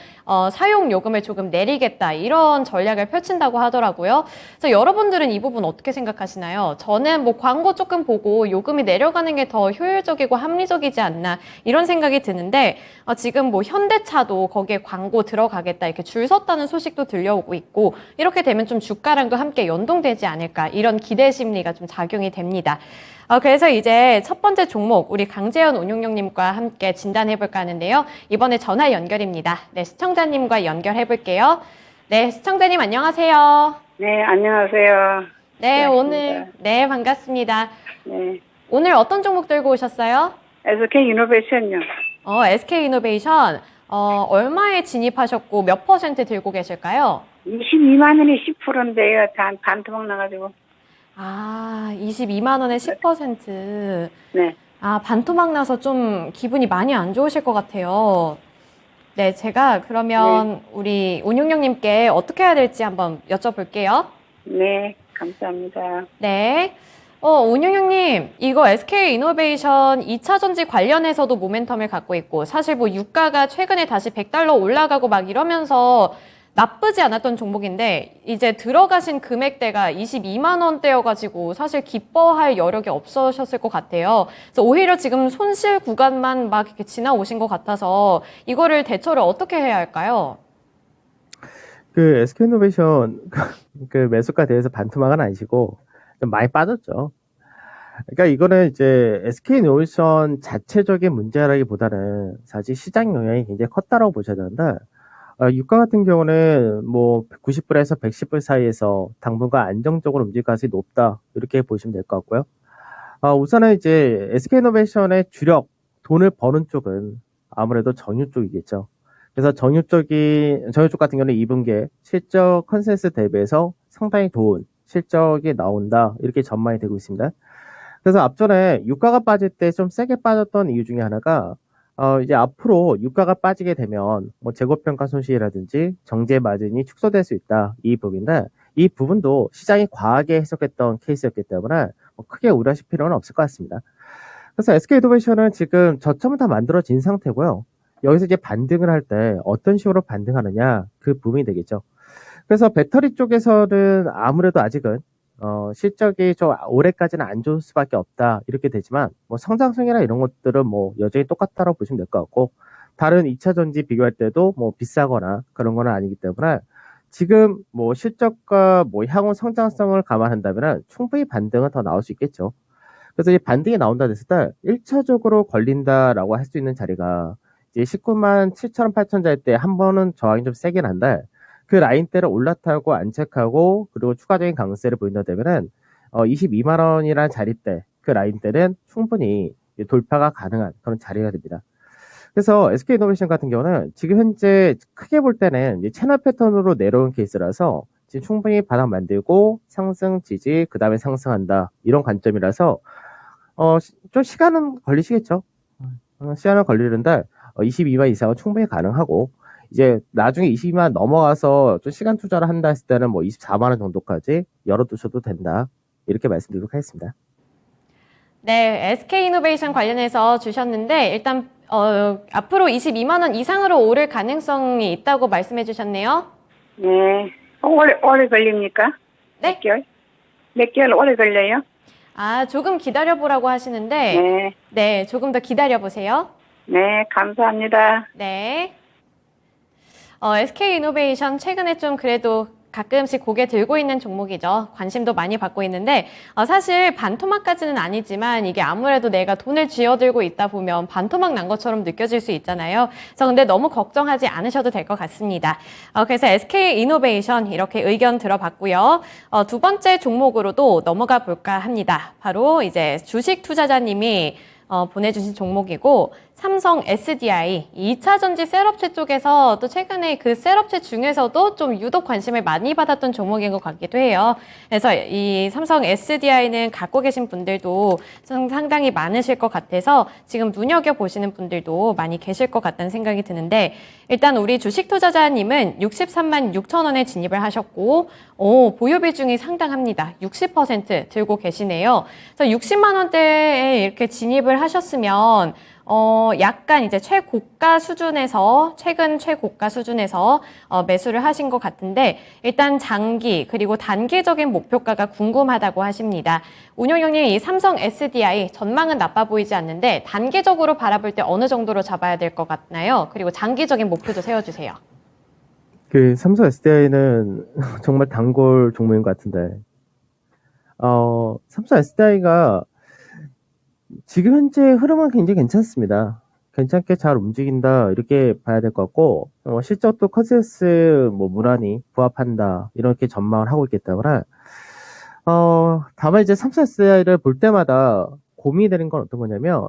사용 요금을 조금 내리겠다 이런 전략을 펼친다고 하더라고요. 그래서 여러분들은 이 부분 어떻게 생각하시나요? 저는 뭐 광고 조금 보고 요금이 내려가는 게 더 효율적이고 합리적이지 않나 이런 생각이 드는데 지금 뭐 현대차도 거기에 광고 들어가겠다 이렇게 줄 섰다는 소식도 들려오고 있고 이렇게 되면 좀 주가랑도 함께 연동되지 않을까 이런 기대 심리가 좀 작용이 됩니다. 그래서 이제 첫 번째 종목 우리 강재현 운용령님과 함께 진단해볼까 하는데요. 이번에 전화 연결입니다. 네, 시청자님과 연결해볼게요. 네, 시청자님 안녕하세요. 네, 안녕하세요. 네, 반갑습니다. 네, 반갑습니다. 네, 오늘 어떤 종목 들고 오셨어요? SK 이노베이션요. SK 이노베이션, 얼마에 진입하셨고 몇 퍼센트 들고 계실까요? 22만 원이 10%인데요. 반토막 나가지고. 22만 원에 10%. 네, 반토막 나서 좀 기분이 많이 안 좋으실 것 같아요. 네, 제가 그러면 우리 운용령님께 어떻게 해야 될지 한번 여쭤볼게요. 네, 감사합니다. 네. 운용형님, 이거 SK 이노베이션 2차 전지 관련해서도 모멘텀을 갖고 있고, 사실 뭐 유가가 최근에 다시 $100 올라가고 막 이러면서 나쁘지 않았던 종목인데, 이제 들어가신 금액대가 22만 원대여가지고 사실 기뻐할 여력이 없으셨을 것 같아요. 그래서 오히려 지금 손실 구간만 막 이렇게 지나오신 것 같아서 이거를 대처를 어떻게 해야 할까요? 그 SK이노베이션 그 매수가 대해서 반토막은 아니시고 좀 많이 빠졌죠. 그러니까 이거는 이제 SK이노베이션 자체적인 문제라기보다는 사실 시장 영향이 굉장히 컸다라고 보셔야 되는데 유가 같은 경우는 뭐 90불에서 110불 사이에서 당분간 안정적으로 움직일 가능성이 높다 이렇게 보시면 될 것 같고요. 우선은 이제 SK이노베이션의 주력 돈을 버는 쪽은 아무래도 정유 쪽이겠죠. 그래서 정유 쪽 같은 경우는 2분기에 실적 컨센서스 대비해서 상당히 좋은 실적이 나온다 이렇게 전망이 되고 있습니다. 그래서 앞전에 유가가 빠질 때 좀 세게 빠졌던 이유 중에 하나가 이제 앞으로 유가가 빠지게 되면 뭐 재고평가 손실이라든지 정제 마진이 축소될 수 있다 이 부분인데 이 부분도 시장이 과하게 해석했던 케이스였기 때문에 뭐 크게 우려하실 필요는 없을 것 같습니다. 그래서 SK이노베이션은 지금 저점은 다 만들어진 상태고요. 여기서 이제 반등을 할 때 어떤 식으로 반등하느냐 그 부분이 되겠죠. 그래서 배터리 쪽에서는 아무래도 아직은 실적이 좀 올해까지는 안 좋을 수밖에 없다 이렇게 되지만 뭐 성장성이나 이런 것들은 뭐 여전히 똑같다고 보시면 될 것 같고 다른 2차 전지 비교할 때도 뭐 비싸거나 그런 건 아니기 때문에 지금 뭐 실적과 뭐 향후 성장성을 감안한다면 충분히 반등은 더 나올 수 있겠죠. 그래서 이 반등이 나온다 했을 때 1차적으로 걸린다라고 할 수 있는 자리가 이제 19만 7천 8천자일 때 한 번은 저항이 좀 세긴 한데 그 라인대를 올라타고 안착하고 그리고 추가적인 강세를 보인다면은 22만 원이라는 자리대 그 라인대는 충분히 돌파가 가능한 그런 자리가 됩니다. 그래서 SK이노베이션 같은 경우는 지금 현재 크게 볼 때는 이제 채널 패턴으로 내려온 케이스라서 지금 충분히 바닥 만들고 상승 지지 그 다음에 상승한다 이런 관점이라서 좀 시간은 걸리시겠죠. 시간은 걸리는데 22만 이상은 충분히 가능하고 이제 나중에 22만 넘어가서 좀 시간 투자를 한다 했을 때는 뭐 24만 원 정도까지 열어두셔도 된다 이렇게 말씀드리도록 하겠습니다. 네, SK이노베이션 관련해서 주셨는데 일단 앞으로 22만 원 이상으로 오를 가능성이 있다고 말씀해 주셨네요. 네. 오래 걸립니까? 네? 몇 개월? 몇 개월 오래 걸려요? 조금 기다려보라고 하시는데 네. 네, 조금 더 기다려보세요. 네, 감사합니다. 네. SK이노베이션 최근에 좀 그래도 가끔씩 고개 들고 있는 종목이죠. 관심도 많이 받고 있는데 사실 반토막까지는 아니지만 이게 아무래도 내가 돈을 쥐어들고 있다 보면 반토막 난 것처럼 느껴질 수 있잖아요. 그래서 근데 너무 걱정하지 않으셔도 될 것 같습니다. 그래서 SK이노베이션 이렇게 의견 들어봤고요. 두 번째 종목으로도 넘어가 볼까 합니다. 바로 이제 주식 투자자님이 보내주신 종목이고 삼성 SDI 2차 전지 셀업체 쪽에서 또 최근에 그 셀업체 중에서도 좀 유독 관심을 많이 받았던 종목인 것 같기도 해요. 그래서 이 삼성 SDI는 갖고 계신 분들도 상당히 많으실 것 같아서 지금 눈여겨보시는 분들도 많이 계실 것 같다는 생각이 드는데 일단 우리 주식 투자자님은 63만 6천 원에 진입을 하셨고 보유 비중이 상당합니다. 60% 들고 계시네요. 그래서 60만 원대에 이렇게 진입을 하셨으면 약간 이제 최고가 수준에서, 최근 최고가 수준에서 매수를 하신 것 같은데, 일단 장기, 그리고 단기적인 목표가가 궁금하다고 하십니다. 운용형님, 이 삼성 SDI 전망은 나빠 보이지 않는데, 단기적으로 바라볼 때 어느 정도로 잡아야 될 것 같나요? 그리고 장기적인 목표도 세워주세요. 그 삼성 SDI는 정말 단골 종목인 것 같은데, 삼성 SDI가 지금 현재 흐름은 굉장히 괜찮습니다. 괜찮게 잘 움직인다 이렇게 봐야 될 것 같고 실적도 컨센서스 뭐 무난히 부합한다 이렇게 전망을 하고 있기 때문에 다만 이제 삼성 SDI를 볼 때마다 고민이 되는 건 어떤 거냐면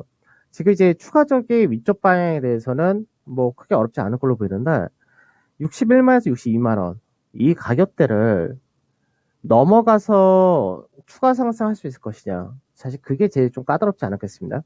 지금 이제 추가적인 위쪽 방향에 대해서는 뭐 크게 어렵지 않을 걸로 보이는데 61만에서 62만 원 이 가격대를 넘어가서 추가 상승할 수 있을 것이냐 사실 그게 제일 좀 까다롭지 않았겠습니다.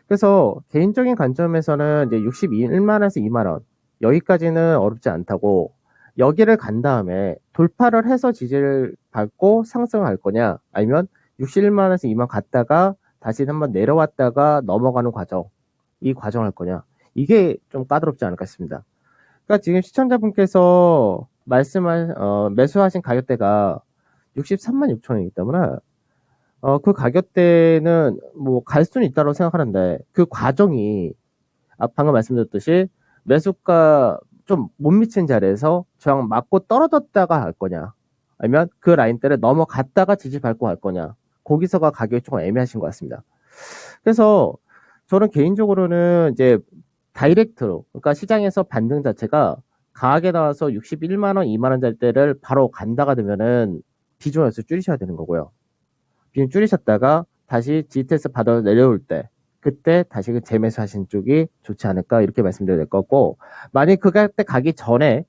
그래서 개인적인 관점에서는 이제 61만원에서 2만원 여기까지는 어렵지 않다고 여기를 간 다음에 돌파를 해서 지지를 밟고 상승할 거냐 아니면 61만원에서 2만 갔다가 다시 한번 내려왔다가 넘어가는 과정 이 과정을 할 거냐 이게 좀 까다롭지 않을까 싶습니다. 그러니까 지금 시청자분께서 매수하신 가격대가 63만 6천 원이기 때문에 그 가격대는 뭐 갈 수는 있다고 생각하는데 그 과정이 방금 말씀드렸듯이 매수가 좀 못 미친 자리에서 저항 맞고 떨어졌다가 할 거냐, 아니면 그 라인대를 넘어갔다가 지지 밟고 갈 거냐, 거기서가 가격이 조금 애매하신 것 같습니다. 그래서 저는 개인적으로는 이제 다이렉트로, 그러니까 시장에서 반등 자체가 강하게 나와서 61만 원, 2만 원짜리대를 바로 간다가 되면은 비중에서 줄이셔야 되는 거고요. 비중 줄이셨다가 다시 GTS 받아 내려올 때, 그때 다시 그 재매수 하신 쪽이 좋지 않을까, 이렇게 말씀드려야 될 것 같고, 만약 그때 가기 전에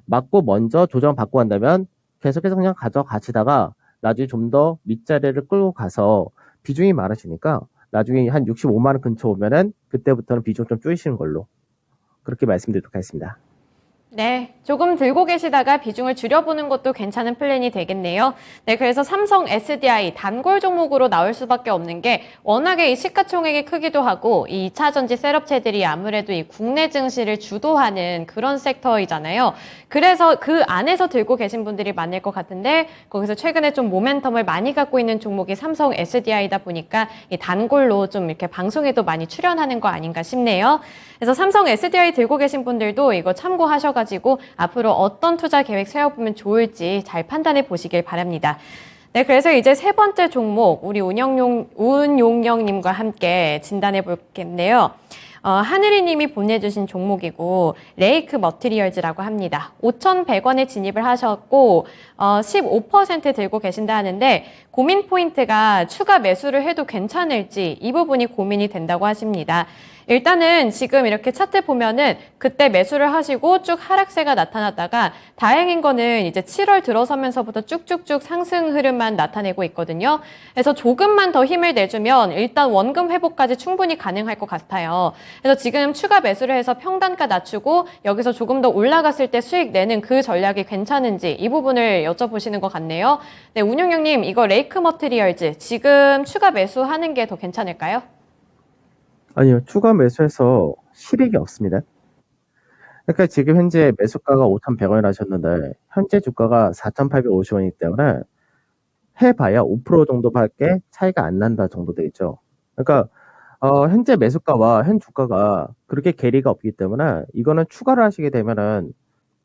맞고 먼저 조정 받고 간다면 계속해서 그냥 가져가시다가 나중에 좀 더 밑자리를 끌고 가서 비중이 많으시니까 나중에 한 65만 원 근처 오면은 그때부터는 비중 좀 줄이시는 걸로, 그렇게 말씀드리도록 하겠습니다. 네, 조금 들고 계시다가 비중을 줄여보는 것도 괜찮은 플랜이 되겠네요. 네, 그래서 삼성 SDI 단골 종목으로 나올 수밖에 없는 게 워낙에 이 시가총액이 크기도 하고 이 2차전지 셋업체들이 아무래도 이 국내 증시를 주도하는 그런 섹터이잖아요. 그래서 그 안에서 들고 계신 분들이 많을 것 같은데 거기서 최근에 좀 모멘텀을 많이 갖고 있는 종목이 삼성 SDI다 보니까 이 단골로 좀 이렇게 방송에도 많이 출연하는 거 아닌가 싶네요. 그래서 삼성 SDI 들고 계신 분들도 이거 참고하셔가지고 앞으로 어떤 투자 계획 세워보면 좋을지 잘 판단해 보시길 바랍니다. 네, 그래서 이제 세 번째 종목 우리 운용영님과 함께 진단해 볼겠네요. 하늘이님이 보내주신 종목이고 레이크 머티리얼즈라고 합니다. 5,100원에 진입을 하셨고 15% 들고 계신다 하는데 고민 포인트가 추가 매수를 해도 괜찮을지 이 부분이 고민이 된다고 하십니다. 일단은 지금 이렇게 차트 보면은 그때 매수를 하시고 쭉 하락세가 나타났다가 다행인 거는 이제 7월 들어서면서부터 쭉쭉쭉 상승 흐름만 나타내고 있거든요. 그래서 조금만 더 힘을 내주면 일단 원금 회복까지 충분히 가능할 것 같아요. 그래서 지금 추가 매수를 해서 평단가 낮추고 여기서 조금 더 올라갔을 때 수익 내는 그 전략이 괜찮은지 이 부분을 여쭤보시는 것 같네요. 네, 운용영님 이거 레이크 머티리얼즈 지금 추가 매수하는 게 더 괜찮을까요? 아니요, 추가 매수해서 실익이 없습니다. 그러니까 지금 현재 매수가가 5,100원을 하셨는데 현재 주가가 4,850원이기 때문에 해봐야 5% 정도밖에 차이가 안 난다 정도 돼 있죠. 그러니까 현재 매수가와 현 주가가 그렇게 괴리가 없기 때문에 이거는 추가를 하시게 되면은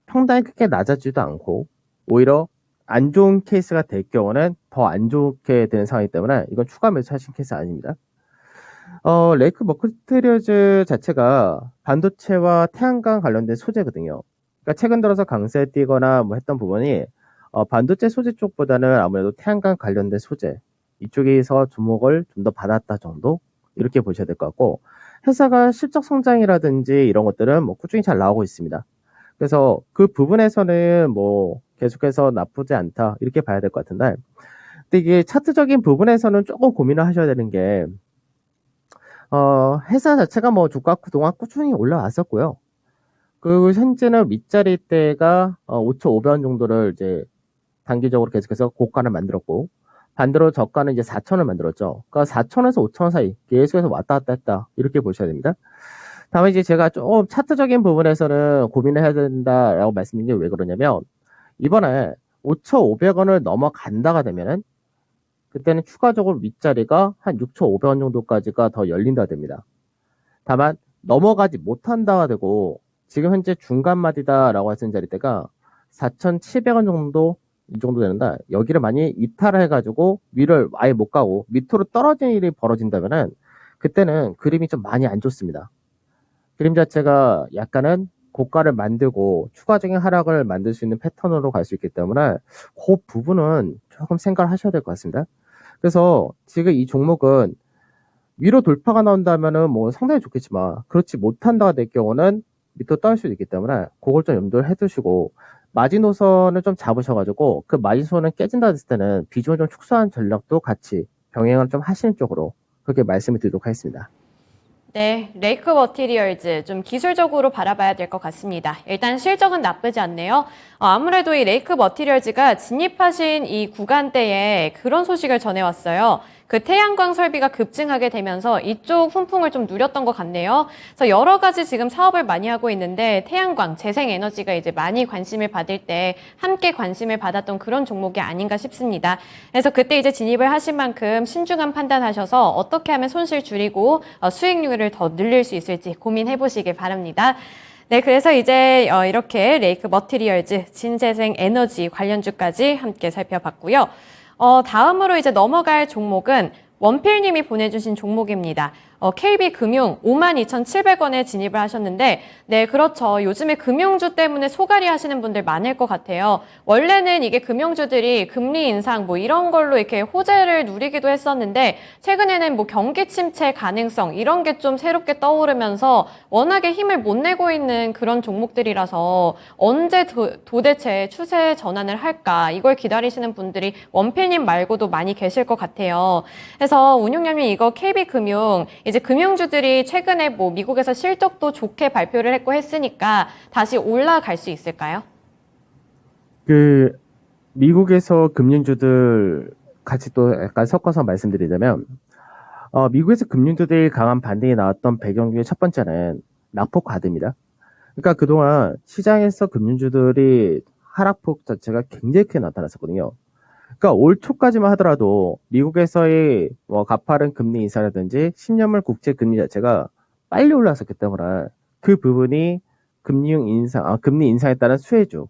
평단이 크게 낮아지지도 않고 오히려 안 좋은 케이스가 될 경우는 더 안 좋게 되는 상황이기 때문에 이건 추가 매수하신 케이스 아닙니다. 레이크 머티리얼즈 자체가 반도체와 태양광 관련된 소재거든요. 그러니까 최근 들어서 강세에 뛰거나 뭐 했던 부분이 반도체 소재 쪽보다는 아무래도 태양광 관련된 소재 이쪽에서 주목을 좀 더 받았다 정도 이렇게 보셔야 될 것 같고 회사가 실적 성장이라든지 이런 것들은 뭐 꾸준히 잘 나오고 있습니다. 그래서 그 부분에서는 뭐 계속해서 나쁘지 않다 이렇게 봐야 될 것 같은데 근데 이게 차트적인 부분에서는 조금 고민을 하셔야 되는 게 회사 자체가 뭐 주가 그동안 꾸준히 올라왔었고요. 그리고 현재는 윗자리 대가 5,500원 정도를 이제 단기적으로 계속해서 고가를 만들었고 반대로 저가는 이제 4,000을 만들었죠. 그러니까 4,000에서 5,000원 사이 계속해서 왔다 갔다 했다 이렇게 보셔야 됩니다. 다만 이제 제가 좀 차트적인 부분에서는 고민을 해야 된다라고 말씀드린 게 왜 그러냐면 이번에 5,500원을 넘어간다가 되면은 그때는 추가적으로 윗자리가 한 6,500원 정도까지가 더 열린다 됩니다. 다만 넘어가지 못한다가 되고 지금 현재 중간마디다라고 하시는 자리대가 4,700원 정도 이 정도 되는데 여기를 많이 이탈을 해가지고 위를 아예 못 가고 밑으로 떨어지는 일이 벌어진다면은 그때는 그림이 좀 많이 안 좋습니다. 그림 자체가 약간은 고가를 만들고 추가적인 하락을 만들 수 있는 패턴으로 갈 수 있기 때문에 그 부분은 조금 생각을 하셔야 될 것 같습니다. 그래서 지금 이 종목은 위로 돌파가 나온다면은 뭐 상당히 좋겠지만 그렇지 못한다가 될 경우는 밑으로 떨어질 수도 있기 때문에 그걸 좀 염두를 해두시고 마지노선을 좀 잡으셔가지고 그 마지노선을 깨진다 했을 때는 비중을 좀 축소한 전략도 같이 병행을 좀 하시는 쪽으로 그렇게 말씀을 드리도록 하겠습니다. 네, 레이크 머티리얼즈 좀 기술적으로 바라봐야 될 것 같습니다. 일단 실적은 나쁘지 않네요. 아무래도 이 레이크 머티리얼즈가 진입하신 이 구간대에 그런 소식을 전해왔어요. 그 태양광 설비가 급증하게 되면서 이쪽 훈풍을 좀 누렸던 것 같네요. 그래서 여러 가지 지금 사업을 많이 하고 있는데 태양광, 재생에너지가 이제 많이 관심을 받을 때 함께 관심을 받았던 그런 종목이 아닌가 싶습니다. 그래서 그때 이제 진입을 하신 만큼 신중한 판단하셔서 어떻게 하면 손실 줄이고 수익률을 더 늘릴 수 있을지 고민해 보시길 바랍니다. 네, 그래서 이제 이렇게 레이크 머티리얼즈, 신재생 에너지 관련주까지 함께 살펴봤고요. 다음으로 이제 넘어갈 종목은 원필님이 보내주신 종목입니다. KB금융 52,700원에 진입을 하셨는데, 네, 그렇죠. 요즘에 금융주 때문에 소갈이 하시는 분들 많을 것 같아요. 원래는 이게 금융주들이 금리 인상 뭐 이런 걸로 이렇게 호재를 누리기도 했었는데, 최근에는 뭐 경기 침체 가능성 이런 게 좀 새롭게 떠오르면서 워낙에 힘을 못 내고 있는 그런 종목들이라서 언제 도대체 추세 전환을 할까 이걸 기다리시는 분들이 원필님 말고도 많이 계실 것 같아요. 그래서 운용량님 이거 KB금융 이제 금융주들이 최근에 뭐 미국에서 실적도 좋게 발표를 했고 했으니까 다시 올라갈 수 있을까요? 미국에서 금융주들 같이 또 약간 섞어서 말씀드리자면, 미국에서 금융주들이 강한 반등이 나왔던 배경 중에 첫 번째는 낙폭 과대입니다. 그러니까 그동안 시장에서 금융주들이 하락폭 자체가 굉장히 크게 나타났었거든요. 그러니까 올 초까지만 하더라도 미국에서의 가파른 금리 인사라든지 10년물 국채 금리 자체가 빨리 올랐었기 때문에 그 부분이 금리 인상에 따른 수혜주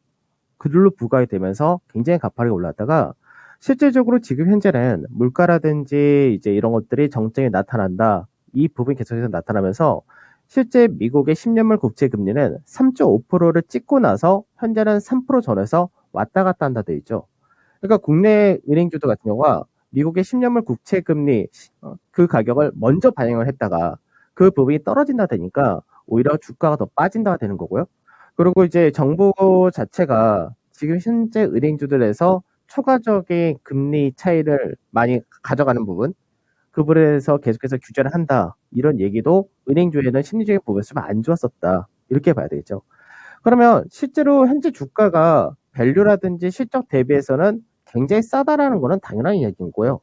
그들로 부과가 되면서 굉장히 가파르게 올랐다가 실질적으로 지금 현재는 물가라든지 이제 이런 것들이 정점이 나타난다. 이 부분이 계속해서 나타나면서 실제 미국의 10년물 국채 금리는 3.5%를 찍고 나서 현재는 3% 전에서 왔다 갔다 한다 되어 있죠. 그러니까 국내 은행주들 같은 경우가 미국의 10년물 국채 금리 그 가격을 먼저 반영을 했다가 그 부분이 떨어진다 되니까 오히려 주가가 더 빠진다가 되는 거고요. 그리고 이제 정부 자체가 지금 현재 은행주들에서 초과적인 금리 차이를 많이 가져가는 부분, 그 부분에서 계속해서 규제를 한다. 이런 얘기도 은행주에는 심리적인 부분에서 안 좋았었다. 이렇게 봐야 되겠죠. 그러면 실제로 현재 주가가 밸류라든지 실적 대비해서는 굉장히 싸다라는 거는 당연한 이야기인 거예요.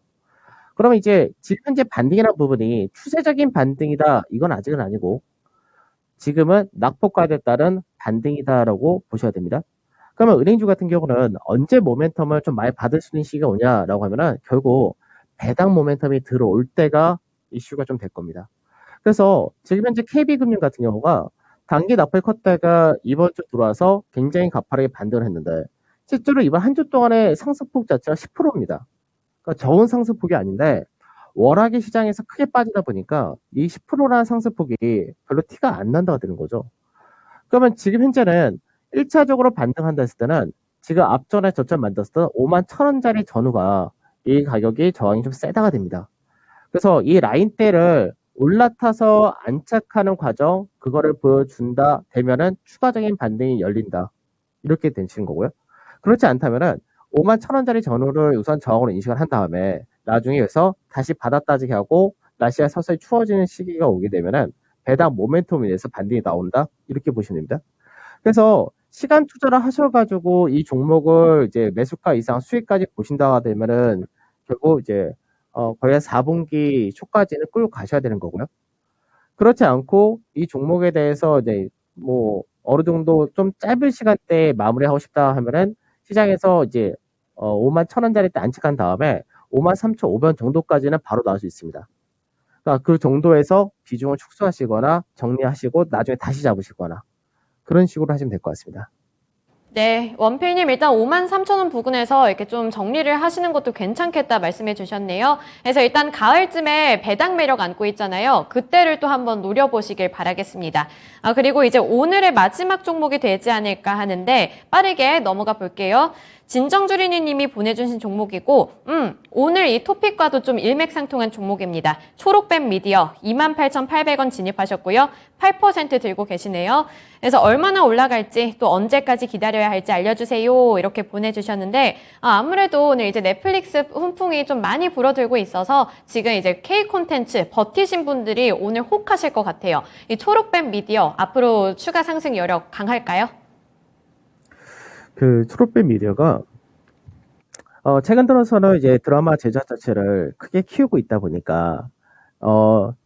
그러면 이제 지금 현재 반등이라는 부분이 추세적인 반등이다. 이건 아직은 아니고 지금은 낙폭과에 따른 반등이다라고 보셔야 됩니다. 그러면 은행주 같은 경우는 언제 모멘텀을 좀 많이 받을 수 있는 시기가 오냐라고 하면은 결국 배당 모멘텀이 들어올 때가 이슈가 좀 될 겁니다. 그래서 지금 현재 KB금융 같은 경우가 단기 낙폭이 컸다가 이번 주 들어와서 굉장히 가파르게 반등을 했는데 실제로 이번 한 주 동안의 상승폭 자체가 10%입니다. 그러니까 적은 상승폭이 아닌데 워낙에 시장에서 크게 빠지다 보니까 이 10%라는 상승폭이 별로 티가 안 난다가 되는 거죠. 그러면 지금 현재는 1차적으로 반등한다 했을 때는 지금 앞전에 저점 만들었던 51,000원짜리 전후가 이 가격이 저항이 좀 세다가 됩니다. 그래서 이 라인대를 올라타서 안착하는 과정 그거를 보여준다 되면은 추가적인 반등이 열린다. 이렇게 되시는 거고요. 그렇지 않다면은 51,000원짜리 전후를 우선 저항으로 인식을 한 다음에 나중에 여기서 다시 바닥 따지게 하고 날씨가 서서히 추워지는 시기가 오게 되면은 배당 모멘텀에 의해서 반등이 나온다. 이렇게 보시면 됩니다. 그래서 시간 투자를 하셔가지고 이 종목을 이제 매수가 이상 수익까지 보신다가 되면은 결국 이제 거의 한 4분기 초까지는 끌고 가셔야 되는 거고요. 그렇지 않고 이 종목에 대해서 이제 뭐 어느 정도 좀 짧은 시간대에 마무리하고 싶다 하면은 시장에서 이제 51,000원짜리 때 안착한 다음에 53,500원 정도까지는 바로 나올 수 있습니다. 그러니까 그 정도에서 비중을 축소하시거나 정리하시고 나중에 다시 잡으시거나 그런 식으로 하시면 될 것 같습니다. 네, 원필님 일단 53,000원 부근에서 이렇게 좀 정리를 하시는 것도 괜찮겠다 말씀해 주셨네요. 그래서 일단 가을쯤에 배당 매력 안고 있잖아요. 그때를 또 한번 노려보시길 바라겠습니다. 그리고 이제 오늘의 마지막 종목이 되지 않을까 하는데 빠르게 넘어가 볼게요. 진정주리니님이 보내주신 종목이고 오늘 이 토픽과도 좀 일맥상통한 종목입니다. 초록뱀 미디어 28,800원 진입하셨고요. 8% 들고 계시네요. 그래서 얼마나 올라갈지 또 언제까지 기다려야 할지 알려주세요. 이렇게 보내주셨는데 아무래도 오늘 이제 넷플릭스 훈풍이 좀 많이 불어들고 있어서 지금 이제 K 콘텐츠 버티신 분들이 오늘 혹하실 것 같아요. 이 초록뱀 미디어 앞으로 추가 상승 여력 강할까요? 그 초록뱀 미디어가 최근 들어서는 이제 드라마 제작 자체를 크게 키우고 있다 보니까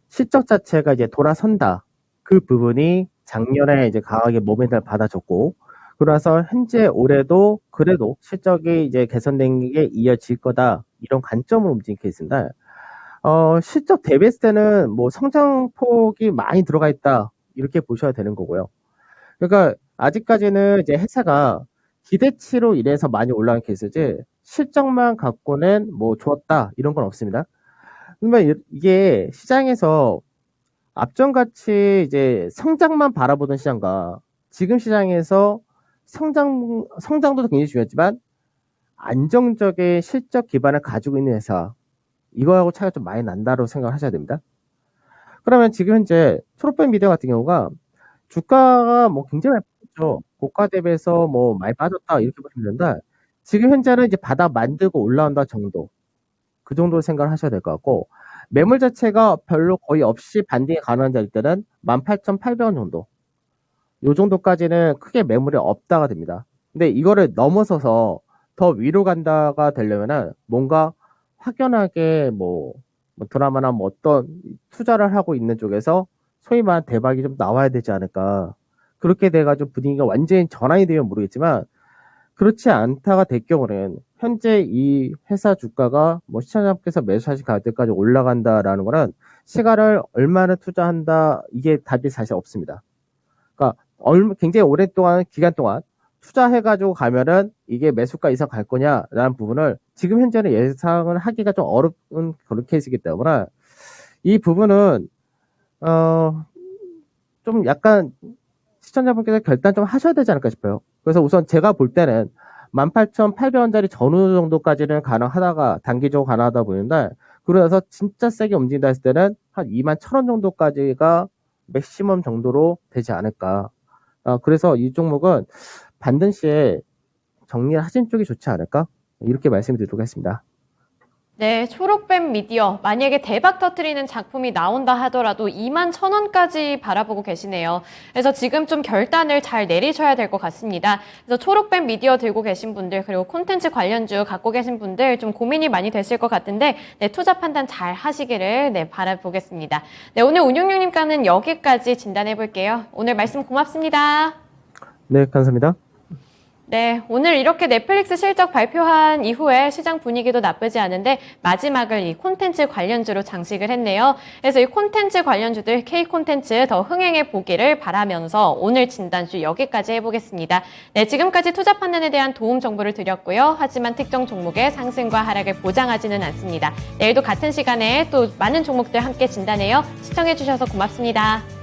실적 자체가 이제 돌아선다. 그 부분이 작년에 이제 강하게 모멘텀을 받아줬고 그래서 현재 올해도 그래도 실적이 이제 개선된 게 이어질 거다. 이런 관점으로 움직이고 있습니다. 실적 대비했을 때는 뭐 성장폭이 많이 들어가 있다. 이렇게 보셔야 되는 거고요. 그러니까 아직까지는 이제 회사가 기대치로 인해서 많이 올라간 케이스지 실적만 갖고는 뭐 좋았다 이런 건 없습니다. 그러면 이게 시장에서 앞전같이 이제 성장만 바라보던 시장과 지금 시장에서 성장도 굉장히 중요하지만 안정적인 실적 기반을 가지고 있는 회사 이거하고 차이가 좀 많이 난다고 생각을 하셔야 됩니다. 그러면 지금 현재 초록빛 미디어 같은 경우가 주가가 뭐 굉장히 많이 빠졌죠. 고가 대비해서 뭐 많이 빠졌다 이렇게 보시면 되는데 지금 현재는 이제 바닥 만들고 올라온다 정도 그 정도로 생각을 하셔야 될 것 같고 매물 자체가 별로 거의 없이 반등이 가능한 자일 때는 18,800원 정도 요 정도까지는 크게 매물이 없다가 됩니다. 근데 이거를 넘어서서 더 위로 간다가 되려면은 뭔가 확연하게 뭐 드라마나 뭐 어떤 투자를 하고 있는 쪽에서 소위 말한 대박이 좀 나와야 되지 않을까. 그렇게 돼가지고 분위기가 완전히 전환이 되면 모르겠지만 그렇지 않다가 될 경우는 현재 이 회사 주가가 뭐 시청자분께서 매수하신 가격까지 올라간다라는 거는 시간을 얼마나 투자한다 이게 답이 사실 없습니다. 그러니까 굉장히 오랫동안 기간 동안 투자해가지고 가면은 이게 매수가 이상 갈 거냐라는 부분을 지금 현재는 예상을 하기가 좀 어려운 그런 케이스이기 때문에 이 부분은 좀 약간 시청자분께서 결단 좀 하셔야 되지 않을까 싶어요. 그래서 우선 제가 볼 때는 18,800원짜리 전후 정도까지는 가능하다가 단기적으로 가능하다 보이는데 그러고 나서 진짜 세게 움직인다 했을 때는 한 21,000원 정도까지가 맥시멈 정도로 되지 않을까. 그래서 이 종목은 반등 시에 정리를 하신 쪽이 좋지 않을까? 이렇게 말씀드리도록 하겠습니다. 네, 초록뱀 미디어 만약에 대박 터트리는 작품이 나온다 하더라도 21,000원까지 바라보고 계시네요. 그래서 지금 좀 결단을 잘 내리셔야 될 것 같습니다. 그래서 초록뱀 미디어 들고 계신 분들 그리고 콘텐츠 관련주 갖고 계신 분들 좀 고민이 많이 되실 것 같은데 네, 투자 판단 잘 하시기를 네, 바라보겠습니다. 네, 오늘 운용용님과는 여기까지 진단해 볼게요. 오늘 말씀 고맙습니다. 네, 감사합니다. 네, 오늘 이렇게 넷플릭스 실적 발표한 이후에 시장 분위기도 나쁘지 않은데 마지막을 이 콘텐츠 관련주로 장식을 했네요. 그래서 이 콘텐츠 관련주들 K 콘텐츠 더 흥행해 보기를 바라면서 오늘 진단주 여기까지 해보겠습니다. 네, 지금까지 투자 판단에 대한 도움 정보를 드렸고요. 하지만 특정 종목의 상승과 하락을 보장하지는 않습니다. 내일도 같은 시간에 또 많은 종목들 함께 진단해요. 시청해주셔서 고맙습니다.